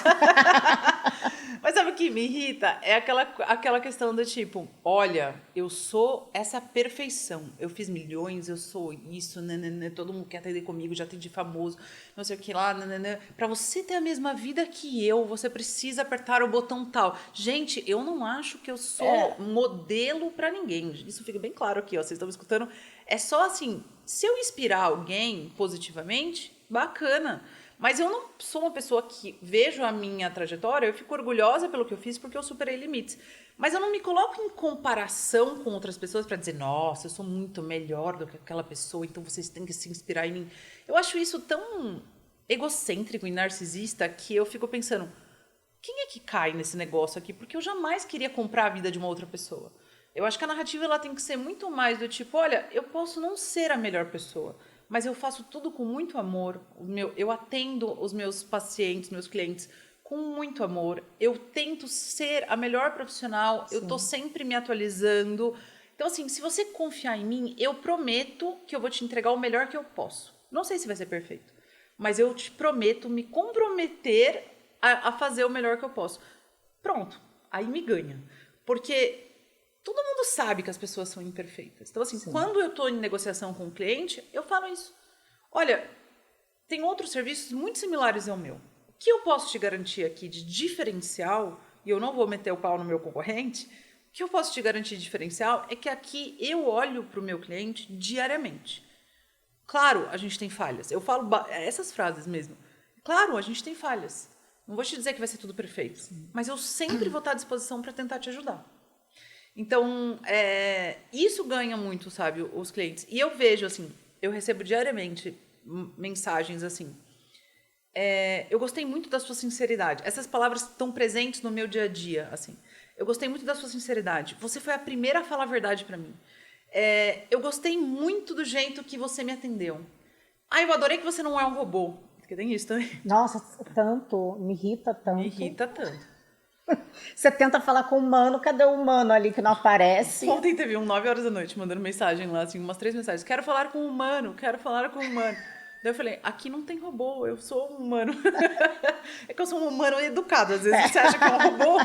Mas sabe que me irrita? É aquela questão do tipo, olha, eu sou essa perfeição. Eu fiz milhões, eu sou isso, nanana, todo mundo quer atender comigo, já atendi famoso, não sei o que lá, nanana. Pra você ter a mesma vida que eu, você precisa apertar o botão tal. Gente, eu não acho que eu sou modelo pra ninguém. Isso fica bem claro aqui, ó. Vocês estão me escutando? É só assim, se eu inspirar alguém positivamente, bacana. Mas eu não sou uma pessoa que vejo a minha trajetória, eu fico orgulhosa pelo que eu fiz porque eu superei limites. Mas eu não me coloco em comparação com outras pessoas para dizer, nossa, eu sou muito melhor do que aquela pessoa, então vocês têm que se inspirar em mim. Eu acho isso tão egocêntrico e narcisista que eu fico pensando, quem é que cai nesse negócio aqui? Porque eu jamais queria comprar a vida de uma outra pessoa. Eu acho que a narrativa ela tem que ser muito mais do tipo, olha, eu posso não ser a melhor pessoa, mas eu faço tudo com muito amor. Eu atendo os meus pacientes, meus clientes com muito amor. Eu tento ser a melhor profissional. Sim. Eu estou sempre me atualizando. Então, assim, se você confiar em mim, eu prometo que eu vou te entregar o melhor que eu posso. Não sei se vai ser perfeito, mas eu te prometo me comprometer a fazer o melhor que eu posso. Pronto, aí me ganha. Porque todo mundo sabe que as pessoas são imperfeitas. Então, assim, sim, quando eu estou em negociação com o cliente, eu falo isso. Olha, tem outros serviços muito similares ao meu. O que eu posso te garantir aqui de diferencial, e eu não vou meter o pau no meu concorrente, o que eu posso te garantir de diferencial é que aqui eu olho para o meu cliente diariamente. Claro, a gente tem falhas. Eu falo essas frases mesmo. Claro, a gente tem falhas. Não vou te dizer que vai ser tudo perfeito, sim, mas eu sempre vou estar à disposição para tentar te ajudar. Então, isso ganha muito, sabe, os clientes. E eu vejo, assim, eu recebo diariamente mensagens assim, eu gostei muito da sua sinceridade. Essas palavras estão presentes no meu dia a dia, assim. Eu gostei muito da sua sinceridade. Você foi a primeira a falar a verdade para mim. Eu gostei muito do jeito que você me atendeu. Eu adorei que você não é um robô. Porque tem isso também. Nossa, tanto, me irrita tanto. Me irrita tanto. Você tenta falar com o humano, cadê o humano ali que não aparece? Ontem teve 9 horas da noite mandando mensagem lá, assim, umas 3 mensagens. Quero falar com o humano, quero falar com o humano. Daí eu falei, aqui não tem robô, eu sou um humano. É que eu sou um humano educado, às vezes você acha que é um robô.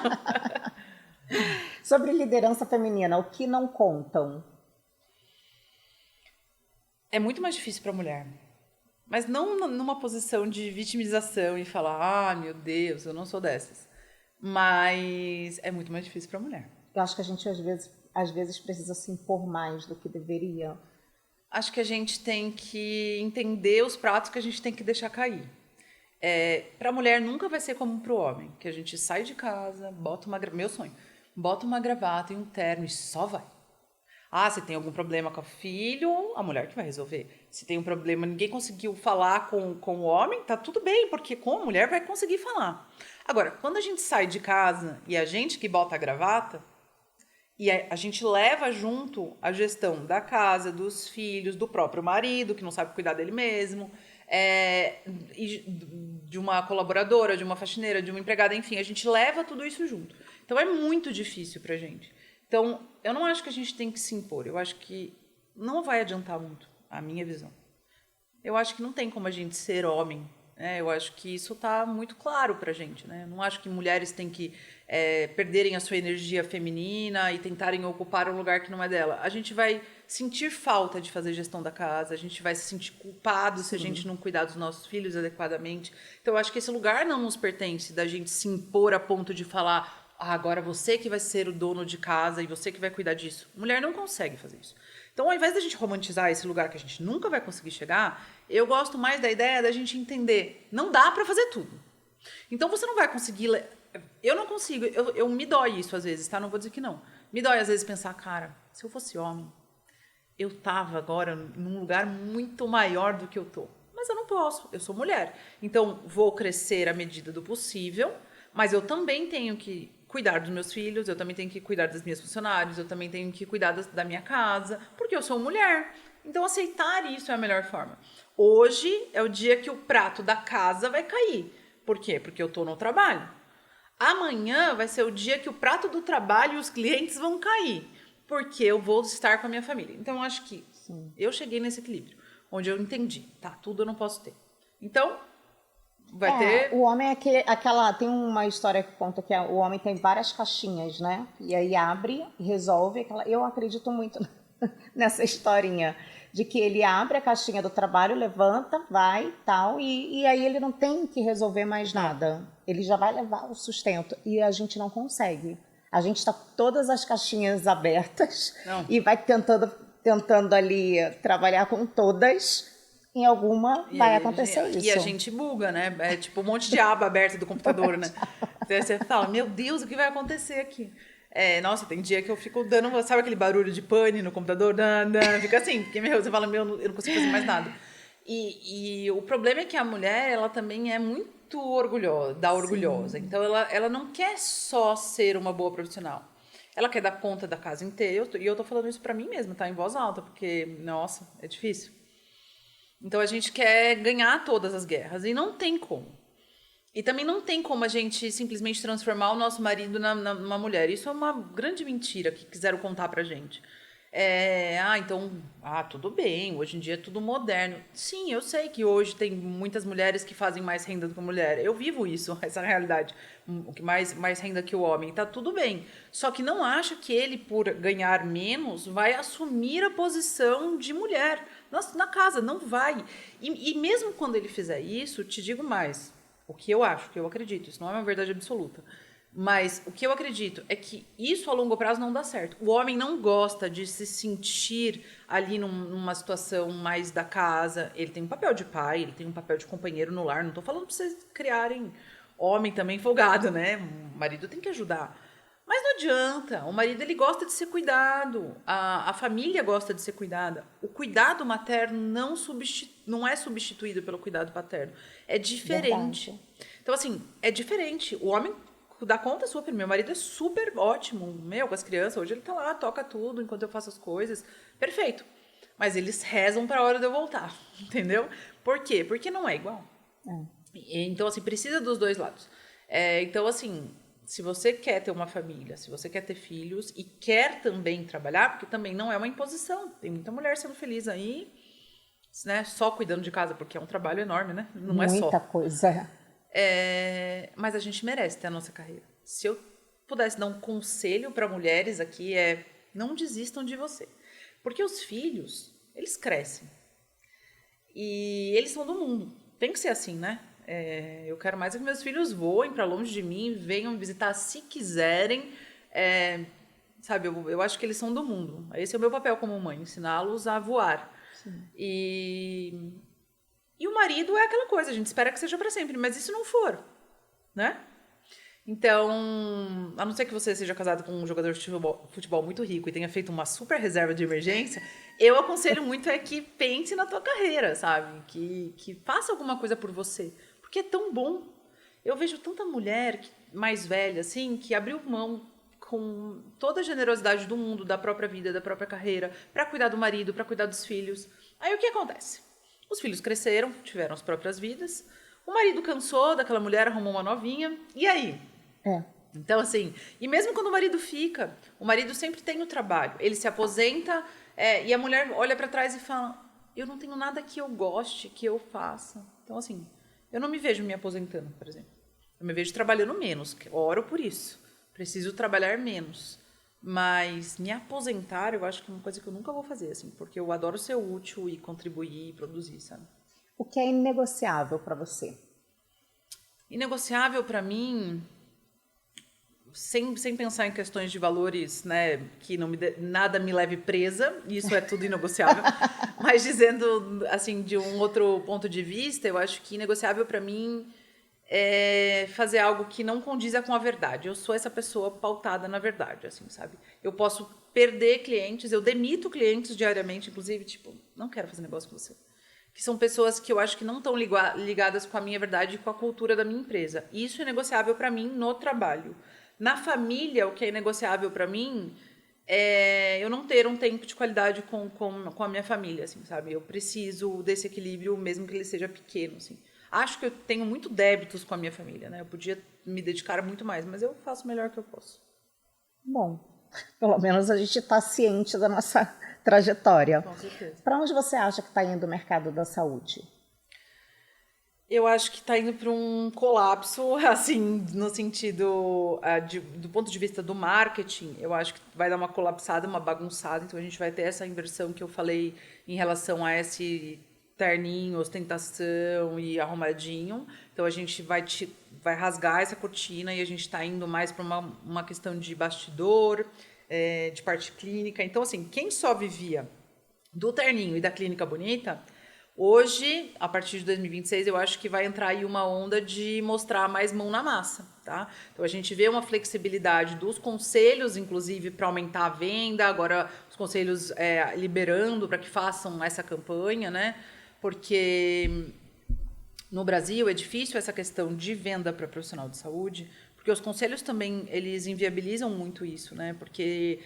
Sobre liderança feminina, o que não contam? É muito mais difícil para a mulher. Mas não numa posição de vitimização e falar, meu Deus, eu não sou dessas. Mas é muito mais difícil para a mulher. Eu acho que a gente, às vezes precisa se impor mais do que deveria. Acho que a gente tem que entender os pratos que a gente tem que deixar cair. Para a mulher nunca vai ser como para o homem, que a gente sai de casa, meu sonho, bota uma gravata e um terno e só vai. Se tem algum problema com o filho, a mulher que vai resolver. Se tem um problema, ninguém conseguiu falar com o homem, tá tudo bem, porque com a mulher vai conseguir falar. Agora, quando a gente sai de casa e a gente que bota a gravata, e a gente leva junto a gestão da casa, dos filhos, do próprio marido, que não sabe cuidar dele mesmo, e de uma colaboradora, de uma faxineira, de uma empregada, enfim, a gente leva tudo isso junto. Então, é muito difícil pra gente. Então, eu não acho que a gente tem que se impor. Eu acho que não vai adiantar muito, a minha visão. Eu acho que não tem como a gente ser homem. Eu acho que isso está muito claro para a gente. Né? Eu não acho que mulheres têm que perderem a sua energia feminina e tentarem ocupar um lugar que não é dela. A gente vai sentir falta de fazer gestão da casa, a gente vai se sentir culpado se a gente não cuidar dos nossos filhos adequadamente. Então, eu acho que esse lugar não nos pertence, da gente se impor a ponto de falar agora você que vai ser o dono de casa e você que vai cuidar disso. Mulher não consegue fazer isso. Então, ao invés da gente romantizar esse lugar que a gente nunca vai conseguir chegar, eu gosto mais da ideia da gente entender. Não dá para fazer tudo. Então, você não vai conseguir... Eu não consigo. Eu me dói isso às vezes, tá? Não vou dizer que não. Me dói às vezes pensar, cara, se eu fosse homem, eu tava agora num lugar muito maior do que eu tô. Mas eu não posso. Eu sou mulher. Então, vou crescer à medida do possível, mas eu também tenho que cuidar dos meus filhos, eu também tenho que cuidar das minhas funcionários, eu também tenho que cuidar da minha casa, porque eu sou mulher. Então, aceitar isso é a melhor forma. Hoje é o dia que o prato da casa vai cair. Por quê? Porque eu estou no trabalho. Amanhã vai ser o dia que o prato do trabalho e os clientes vão cair, porque eu vou estar com a minha família. Então, eu acho que eu cheguei nesse equilíbrio, onde eu entendi, tá, tudo eu não posso ter. Então, Vai ter... O homem é aquela. Tem uma história que conta que o homem tem várias caixinhas, né? E aí abre e resolve. Eu acredito muito nessa historinha de que ele abre a caixinha do trabalho, levanta, vai tal, e aí ele não tem que resolver mais nada. Ele já vai levar o sustento. E a gente não consegue. A gente está com todas as caixinhas abertas e vai tentando ali trabalhar com todas. Em alguma vai acontecer isso. E a gente buga, né? É tipo um monte de aba aberta do computador, né? Então você fala, meu Deus, o que vai acontecer aqui? Nossa, tem dia que eu fico dando, sabe aquele barulho de pane no computador? Fica assim, porque você fala, meu, eu não consigo fazer mais nada. E o problema é que a mulher, ela também é muito orgulhosa. Então ela não quer só ser uma boa profissional. Ela quer dar conta da casa inteira. E eu tô falando isso pra mim mesma, tá? Em voz alta, porque, nossa, é difícil. Então a gente quer ganhar todas as guerras e não tem como. E também não tem como a gente simplesmente transformar o nosso marido numa mulher. Isso é uma grande mentira que quiseram contar pra gente. Tudo bem, hoje em dia é tudo moderno. Sim, eu sei que hoje tem muitas mulheres que fazem mais renda do que a mulher. Eu vivo isso, essa realidade. O que mais renda que o homem. Tá tudo bem. Só que não acha que ele, por ganhar menos, vai assumir a posição de mulher na casa. Não vai. E mesmo quando ele fizer isso, te digo mais. O que eu acho, o que eu acredito. Isso não é uma verdade absoluta. Mas o que eu acredito é que isso a longo prazo não dá certo. O homem não gosta de se sentir ali numa situação mais da casa. Ele tem um papel de pai, ele tem um papel de companheiro no lar. Não estou falando para vocês criarem homem também folgado, né? O marido tem que ajudar. Mas não adianta. O marido, ele gosta de ser cuidado. A família gosta de ser cuidada. O cuidado materno não é substituído pelo cuidado paterno. É diferente. Verdade. Então, assim, é diferente. O homem dá conta super. Meu marido é super ótimo. Com as crianças. Hoje ele tá lá, toca tudo enquanto eu faço as coisas. Perfeito. Mas eles rezam pra hora de eu voltar. Entendeu? Por quê? Porque não é igual. Então, assim, precisa dos dois lados. Então, assim, se você quer ter uma família, se você quer ter filhos e quer também trabalhar, porque também não é uma imposição. Tem muita mulher sendo feliz aí, né? Só cuidando de casa, porque é um trabalho enorme, né? Não é só. Muita coisa. Mas a gente merece ter a nossa carreira. Se eu pudesse dar um conselho para mulheres aqui não desistam de você. Porque os filhos, eles crescem. E eles são do mundo. Tem que ser assim, né? Eu quero mais que meus filhos voem para longe de mim, venham me visitar se quiserem. Sabe, eu acho que eles são do mundo. Esse é o meu papel como mãe, ensiná-los a voar. E o marido é aquela coisa, a gente espera que seja para sempre, mas e se não for, né? Então, a não ser que você seja casado com um jogador de futebol muito rico e tenha feito uma super reserva de emergência, eu aconselho muito que pense na tua carreira, sabe? Que faça alguma coisa por você, porque é tão bom. Eu vejo tanta mulher mais velha, assim, que abriu mão com toda a generosidade do mundo, da própria vida, da própria carreira, para cuidar do marido, para cuidar dos filhos. Aí o que acontece? Os filhos cresceram, tiveram as próprias vidas. O marido cansou daquela mulher, arrumou uma novinha. E aí? Então, assim, e mesmo quando o marido fica, o marido sempre tem o trabalho. Ele se aposenta e a mulher olha para trás e fala, eu não tenho nada que eu goste, que eu faça. Então, assim, eu não me vejo me aposentando, por exemplo. Eu me vejo trabalhando menos, oro por isso. Preciso trabalhar menos. Mas me aposentar, eu acho que é uma coisa que eu nunca vou fazer, assim, porque eu adoro ser útil e contribuir e produzir, sabe? O que é inegociável para você? Inegociável para mim, sem pensar em questões de valores, né, que nada me leve presa, isso é tudo inegociável. Mas dizendo, assim, de um outro ponto de vista, eu acho que inegociável para mim é fazer algo que não condiza com a verdade. Eu sou essa pessoa pautada na verdade, assim, sabe? Eu posso perder clientes, eu demito clientes diariamente, inclusive, tipo, não quero fazer negócio com você. Que são pessoas que eu acho que não estão ligadas com a minha verdade e com a cultura da minha empresa. E isso é negociável para mim no trabalho. Na família, o que é negociável para mim é eu não ter um tempo de qualidade com a minha família, assim, sabe? Eu preciso desse equilíbrio, mesmo que ele seja pequeno, assim. Acho que eu tenho muito débitos com a minha família, né? Eu podia me dedicar muito mais, mas eu faço o melhor que eu posso. Bom, pelo menos a gente está ciente da nossa trajetória. Com certeza. Para onde você acha que está indo o mercado da saúde? Eu acho que está indo para um colapso, assim, no sentido do ponto de vista do marketing. Eu acho que vai dar uma colapsada, uma bagunçada. Então a gente vai ter essa inversão que eu falei em relação a esse terninho, ostentação e arrumadinho. Então a gente vai rasgar essa cortina e a gente está indo mais para uma questão de bastidor, de parte clínica. Então, assim, quem só vivia do terninho e da clínica bonita. Hoje, a partir de 2026, eu acho que vai entrar aí uma onda de mostrar mais mão na massa, tá? Então a gente vê uma flexibilidade dos conselhos, inclusive, para aumentar a venda, agora os conselhos liberando para que façam essa campanha, né? Porque no Brasil é difícil essa questão de venda para profissional de saúde, porque os conselhos também eles inviabilizam muito isso, né? Porque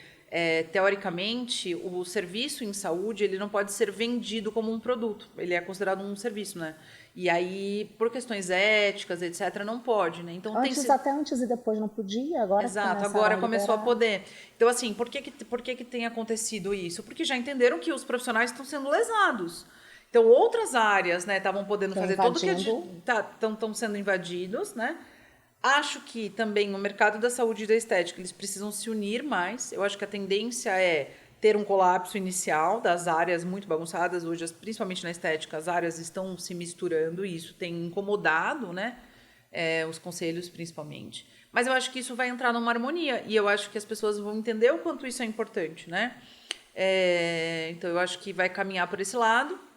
teoricamente o serviço em saúde ele não pode ser vendido como um produto, ele é considerado um serviço, né? E aí por questões éticas, etc, não pode, né? Então Até antes e depois não podia, agora exato, agora começou a poder. Então assim, por que tem acontecido isso? Porque já entenderam que os profissionais estão sendo lesados. Então, outras áreas, né, estavam podendo fazer tudo que estão sendo invadidos, né? Acho que também o mercado da saúde e da estética, eles precisam se unir mais. Eu acho que a tendência é ter um colapso inicial das áreas muito bagunçadas. Hoje, principalmente na estética, as áreas estão se misturando e isso tem incomodado, né? Os conselhos, principalmente. Mas eu acho que isso vai entrar numa harmonia e eu acho que as pessoas vão entender o quanto isso é importante, né? Então, eu acho que vai caminhar por esse lado.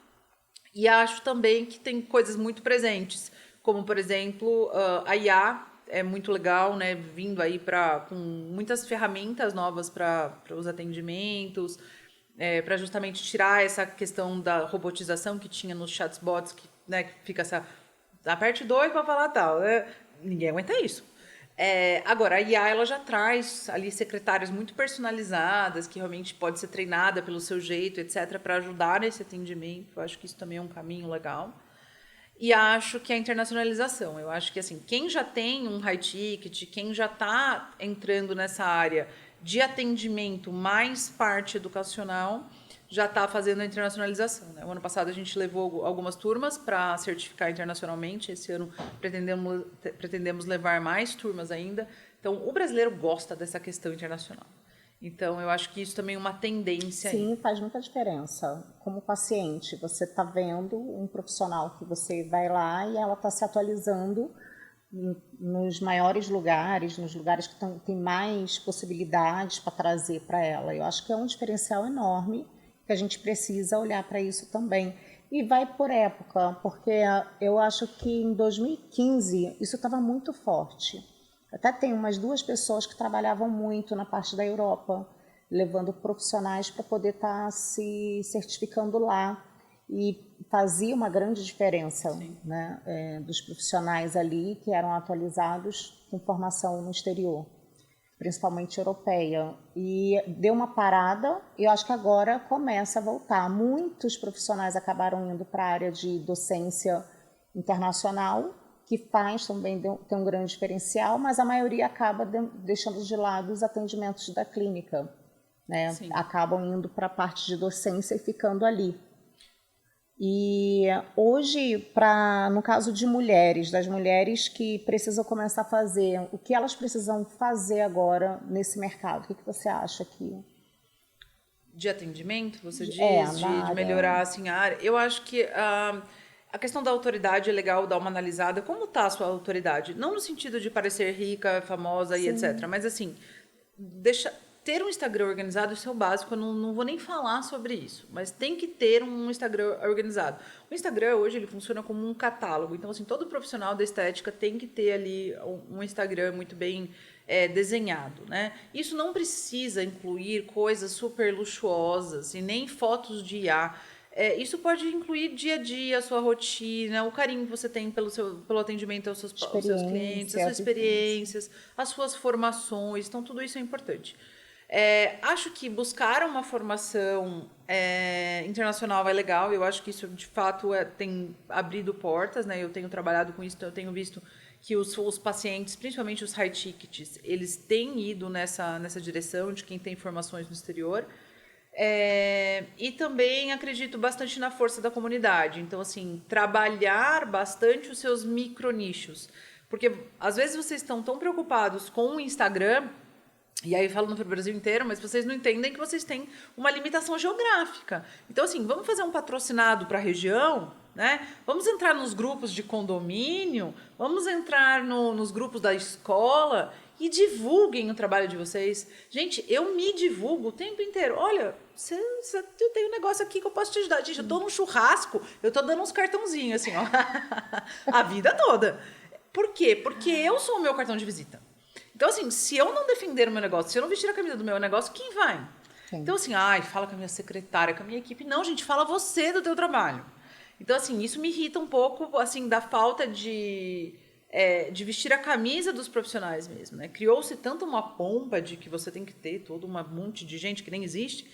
E acho também que tem coisas muito presentes, como, por exemplo, a IA é muito legal, né? Vindo aí com muitas ferramentas novas para os atendimentos, para justamente tirar essa questão da robotização que tinha nos chatbots, né, que fica essa... Aperte 2 para falar tal. Ninguém aguenta isso. Agora, a IA ela já traz ali secretárias muito personalizadas, que realmente pode ser treinada pelo seu jeito, etc., para ajudar nesse atendimento. Eu acho que isso também é um caminho legal. E acho que a internacionalização. Eu acho que assim, quem já tem um high ticket, quem já está entrando nessa área de atendimento mais parte educacional, já está fazendo a internacionalização. Né? O ano passado a gente levou algumas turmas para certificar internacionalmente. Esse ano pretendemos levar mais turmas ainda. Então, o brasileiro gosta dessa questão internacional. Então, eu acho que isso também é uma tendência. Sim, faz muita diferença. Como paciente, você está vendo um profissional que você vai lá e ela está se atualizando nos maiores lugares, nos lugares que tem mais possibilidades para trazer para ela. Eu acho que é um diferencial enorme que a gente precisa olhar para isso também. E vai por época, porque eu acho que em 2015 isso estava muito forte. Até tem umas 2 pessoas que trabalhavam muito na parte da Europa, levando profissionais para poder estar se certificando lá. E fazia uma grande diferença, né, dos profissionais ali que eram atualizados com formação no exterior, principalmente europeia. E deu uma parada e eu acho que agora começa a voltar. Muitos profissionais acabaram indo para a área de docência internacional, que faz também tem um grande diferencial, mas a maioria acaba deixando de lado os atendimentos da clínica, né? Acabam indo para a parte de docência e ficando ali. E hoje, no caso de mulheres, das mulheres que precisam começar a fazer, o que elas precisam fazer agora nesse mercado? O que você acha aqui? De atendimento, você diz? De melhorar assim, a área? Eu acho que a questão da autoridade é legal dar uma analisada. Como está a sua autoridade? Não no sentido de parecer rica, famosa e etc. Mas assim, ter um Instagram organizado, isso é o básico, eu não vou nem falar sobre isso, mas tem que ter um Instagram organizado. O Instagram hoje ele funciona como um catálogo, então assim, todo profissional da estética tem que ter ali um Instagram muito bem desenhado, né? Isso não precisa incluir coisas super luxuosas e nem fotos de IA. Isso pode incluir dia a dia, a sua rotina, o carinho que você tem pelo atendimento aos seus clientes, as suas experiências, as suas formações, então tudo isso é importante. Acho que buscar uma formação internacional é legal, eu acho que isso de fato tem abrido portas, né? Eu tenho trabalhado com isso, então eu tenho visto que os pacientes, principalmente os high tickets, eles têm ido nessa direção de quem tem formações no exterior. E também acredito bastante na força da comunidade. Então, assim, trabalhar bastante os seus micronichos. Porque, às vezes, vocês estão tão preocupados com o Instagram, e aí falando para o Brasil inteiro, mas vocês não entendem que vocês têm uma limitação geográfica. Então, assim, vamos fazer um patrocinado para a região, né? Vamos entrar nos grupos de condomínio, vamos entrar nos grupos da escola e divulguem o trabalho de vocês. Gente, eu me divulgo o tempo inteiro. Olha, eu tenho um negócio aqui que eu posso te ajudar. Gente, eu tô num churrasco, eu tô dando uns cartãozinhos, assim, ó. A vida toda. Por quê? Porque eu sou o meu cartão de visita. Então, assim, se eu não defender o meu negócio, se eu não vestir a camisa do meu negócio, quem vai? Sim. Então, assim, fala com a minha secretária, com a minha equipe. Não, gente, fala você do teu trabalho. Então, assim, isso me irrita um pouco, assim, da falta de vestir a camisa dos profissionais mesmo, né? Criou-se tanto uma pompa de que você tem que ter todo um monte de gente que nem existe,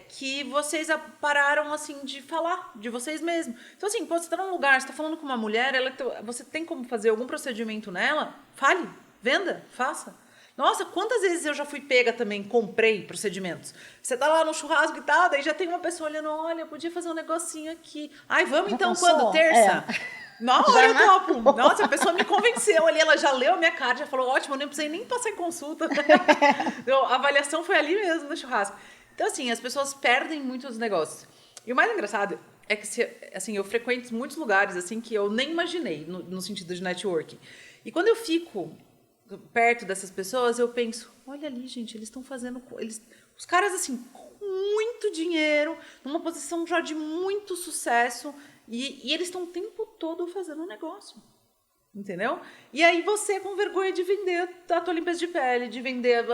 que vocês pararam, assim, de falar de vocês mesmos. Então, assim, você está num lugar, você está falando com uma mulher, você tem como fazer algum procedimento nela? Fale, venda, faça. Nossa, quantas vezes eu já fui pega também, comprei procedimentos. Você tá lá no churrasco e tal, daí já tem uma pessoa olhando, olha, podia fazer um negocinho aqui. Vamos já então pensou? Quando? Terça? Na hora eu topo. Nossa, a pessoa me convenceu ali, ela já leu a minha cara, já falou, ótimo, eu nem precisei nem passar em consulta. Então, a avaliação foi ali mesmo no churrasco. Então, assim, as pessoas perdem muito os negócios. E o mais engraçado é que, assim, eu frequento muitos lugares, assim, que eu nem imaginei, no sentido de networking. E quando eu fico perto dessas pessoas, eu penso, olha ali, gente, eles estão fazendo... os caras, assim, com muito dinheiro, numa posição já de muito sucesso, e eles estão o tempo todo fazendo um negócio. Entendeu? E aí você com vergonha de vender a tua limpeza de pele, de vender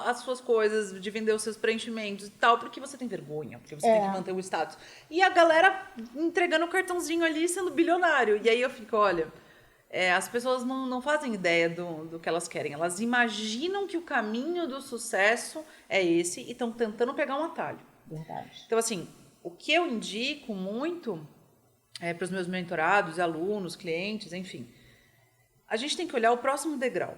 as suas coisas, de vender os seus preenchimentos e tal, porque você tem vergonha, porque você tem que manter o status. E a galera entregando o cartãozinho ali, sendo bilionário. E aí eu fico, olha... as pessoas não fazem ideia do que elas querem. Elas imaginam que o caminho do sucesso é esse e estão tentando pegar um atalho. Verdade. Então, assim, o que eu indico muito para os meus mentorados, alunos, clientes, enfim, a gente tem que olhar o próximo degrau.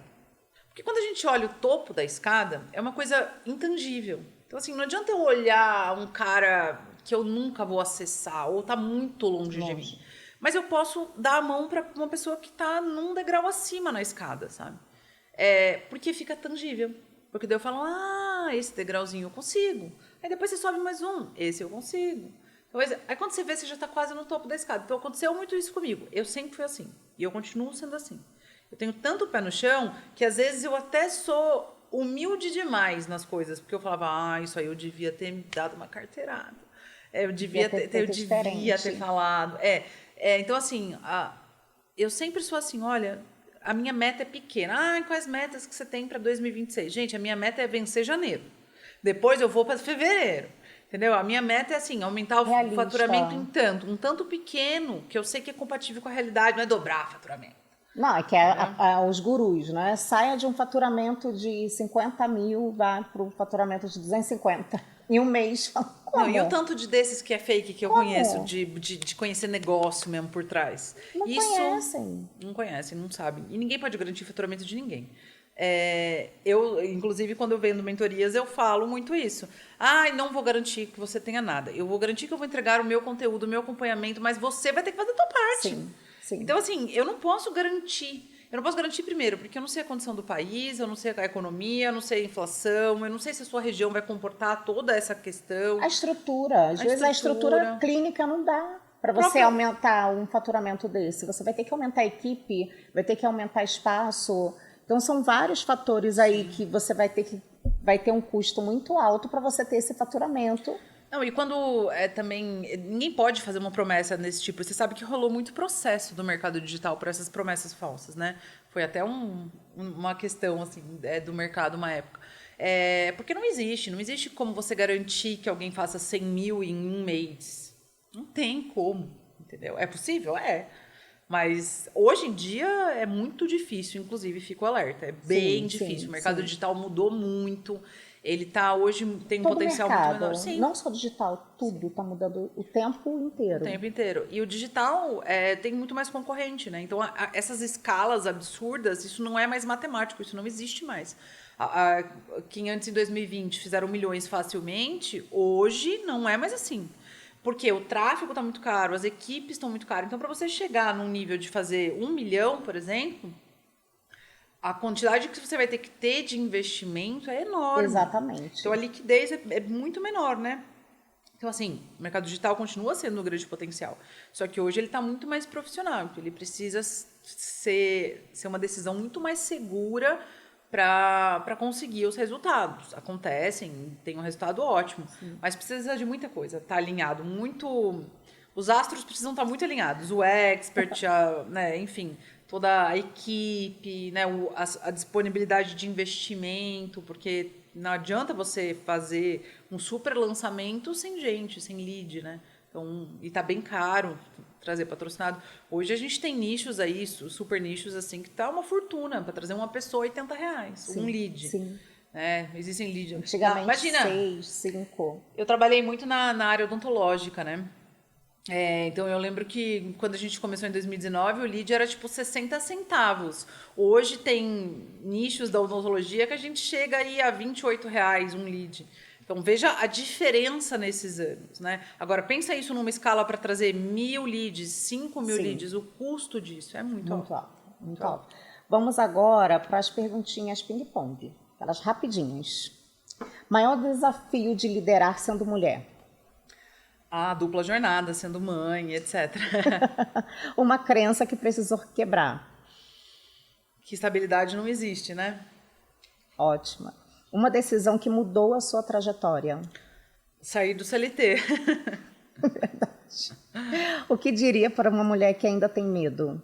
Porque quando a gente olha o topo da escada, é uma coisa intangível. Então, assim, não adianta eu olhar um cara que eu nunca vou acessar ou está muito longe de mim. Mas eu posso dar a mão para uma pessoa que está num degrau acima na escada, sabe? Porque fica tangível. Porque daí eu falo, esse degrauzinho eu consigo. Aí depois você sobe mais um, esse eu consigo. Então, aí quando você vê, você já está quase no topo da escada. Então aconteceu muito isso comigo. Eu sempre fui assim. E eu continuo sendo assim. Eu tenho tanto pé no chão que às vezes eu até sou humilde demais nas coisas. Porque eu falava, isso aí eu devia ter me dado uma carteirada. Eu devia ter falado. Então, assim, eu sempre sou assim, olha, a minha meta é pequena. Quais metas que você tem para 2026? Gente, a minha meta é vencer janeiro. Depois eu vou para fevereiro. Entendeu? A minha meta é, assim, aumentar o faturamento um tanto pequeno, que eu sei que é compatível com a realidade, não é dobrar o faturamento. Não, é que os gurus, né? Saia de um faturamento de 50 mil, vá para o faturamento de 250 em um mês. Como? Não, e o tanto desses que é fake que eu conheço, de conhecer negócio mesmo por trás. Não conhecem, não sabem. E ninguém pode garantir faturamento de ninguém. Eu, inclusive, quando eu vendo mentorias, eu falo muito isso. Não vou garantir que você tenha nada. Eu vou garantir que eu vou entregar o meu conteúdo, o meu acompanhamento, mas você vai ter que fazer a tua parte. Sim. Então, assim, eu não posso garantir. Eu não posso garantir primeiro, porque eu não sei a condição do país, eu não sei a economia, eu não sei a inflação, eu não sei se a sua região vai comportar toda essa questão. A estrutura. Às vezes a estrutura clínica não dá para você aumentar um faturamento desse. Você vai ter que aumentar a equipe, vai ter que aumentar espaço. Então, são vários fatores aí que você vai ter um custo muito alto para você ter esse faturamento. Não, e quando também... Ninguém pode fazer uma promessa desse tipo. Você sabe que rolou muito processo do mercado digital por essas promessas falsas, né? Foi até uma questão, assim, do mercado uma época. Porque não existe como você garantir que alguém faça 100 mil em um mês. Não tem como, entendeu? É possível? Mas hoje em dia é muito difícil, inclusive, fico alerta. É bem difícil. O mercado digital mudou muito. Ele hoje tem um potencial muito menor. Sim. Não só digital, tudo está mudando o tempo inteiro. O tempo inteiro. E o digital tem muito mais concorrente, né? Então, essas escalas absurdas, isso não é mais matemático, isso não existe mais. Quem antes, em 2020, fizeram milhões facilmente, hoje não é mais assim. Porque o tráfego está muito caro, as equipes estão muito caras. Então, para você chegar num nível de fazer 1 milhão, por exemplo, a quantidade que você vai ter que ter de investimento é enorme. Exatamente. Então, a liquidez é muito menor, né? Então, assim, o mercado digital continua sendo um grande potencial. Só que hoje ele está muito mais profissional. Então, ele precisa ser uma decisão muito mais segura para conseguir os resultados. Acontecem, tem um resultado ótimo. Sim. Mas precisa de muita coisa. Tá alinhado muito... Os astros precisam estar muito alinhados. O expert, né, enfim, toda a equipe, né, a disponibilidade de investimento, porque não adianta você fazer um super lançamento sem gente, sem lead, né? Então, e tá bem caro trazer patrocinado. Hoje a gente tem nichos aí, super nichos assim, que tá uma fortuna para trazer uma pessoa R$80, sim, um lead. Sim. Existem leads. Antigamente, imagina, 6, 5. Eu trabalhei muito na área odontológica, né? Então eu lembro que quando a gente começou em 2019, o lead era tipo 60 centavos. Hoje tem nichos da odontologia que a gente chega aí a R$28 um lead. Então veja a diferença nesses anos, né? Agora pensa isso numa escala para trazer 1.000 leads, 5.000 leads, o custo disso é muito alto. Muito alto. Vamos agora para as perguntinhas ping-pong, aquelas rapidinhas. Maior desafio de liderar sendo mulher? A dupla jornada, sendo mãe, etc. Uma crença que precisou quebrar? Que estabilidade não existe, né? Ótima. Uma decisão que mudou a sua trajetória? Sair do CLT. Verdade. O que diria para uma mulher que ainda tem medo?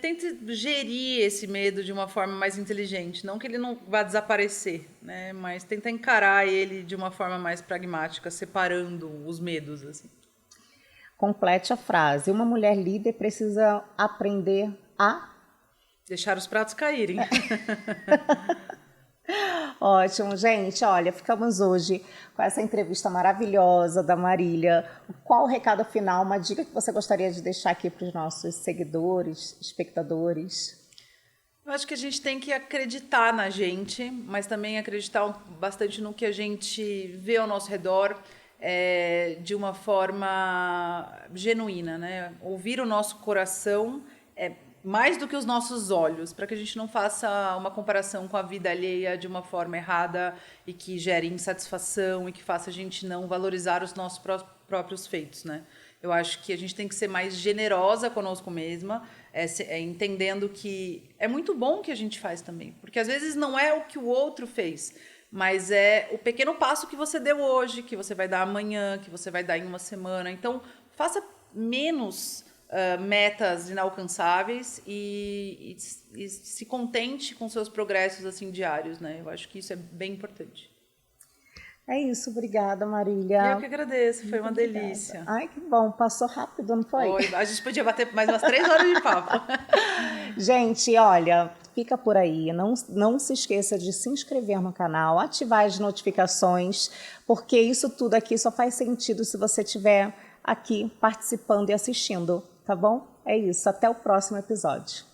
Tente gerir esse medo de uma forma mais inteligente. Não que ele não vá desaparecer, né? Mas tenta encarar ele de uma forma mais pragmática, separando os medos, assim. Complete a frase. Uma mulher líder precisa aprender a... deixar os pratos caírem. Ótimo, gente. Olha, ficamos hoje com essa entrevista maravilhosa da Marília. Qual o recado final, uma dica que você gostaria de deixar aqui para os nossos seguidores, espectadores? Eu acho que a gente tem que acreditar na gente, mas também acreditar bastante no que a gente vê ao nosso redor, de uma forma genuína, né? Ouvir o nosso coração mais do que os nossos olhos, para que a gente não faça uma comparação com a vida alheia de uma forma errada e que gere insatisfação e que faça a gente não valorizar os nossos próprios feitos, né? Eu acho que a gente tem que ser mais generosa conosco mesma, entendendo que é muito bom o que a gente faz também, porque às vezes não é o que o outro fez, mas é o pequeno passo que você deu hoje, que você vai dar amanhã, que você vai dar em uma semana. Então, faça menos metas inalcançáveis e se contente com seus progressos assim diários, né? Eu acho que isso é bem importante. É isso, obrigada, Marília. Eu que agradeço, foi uma delícia. Ai, que bom, passou rápido, não foi? Foi, a gente podia bater mais umas 3 horas de papo. Gente, olha, fica por aí, não se esqueça de se inscrever no canal, ativar as notificações, porque isso tudo aqui só faz sentido se você estiver aqui participando e assistindo, tá bom? É isso, até o próximo episódio.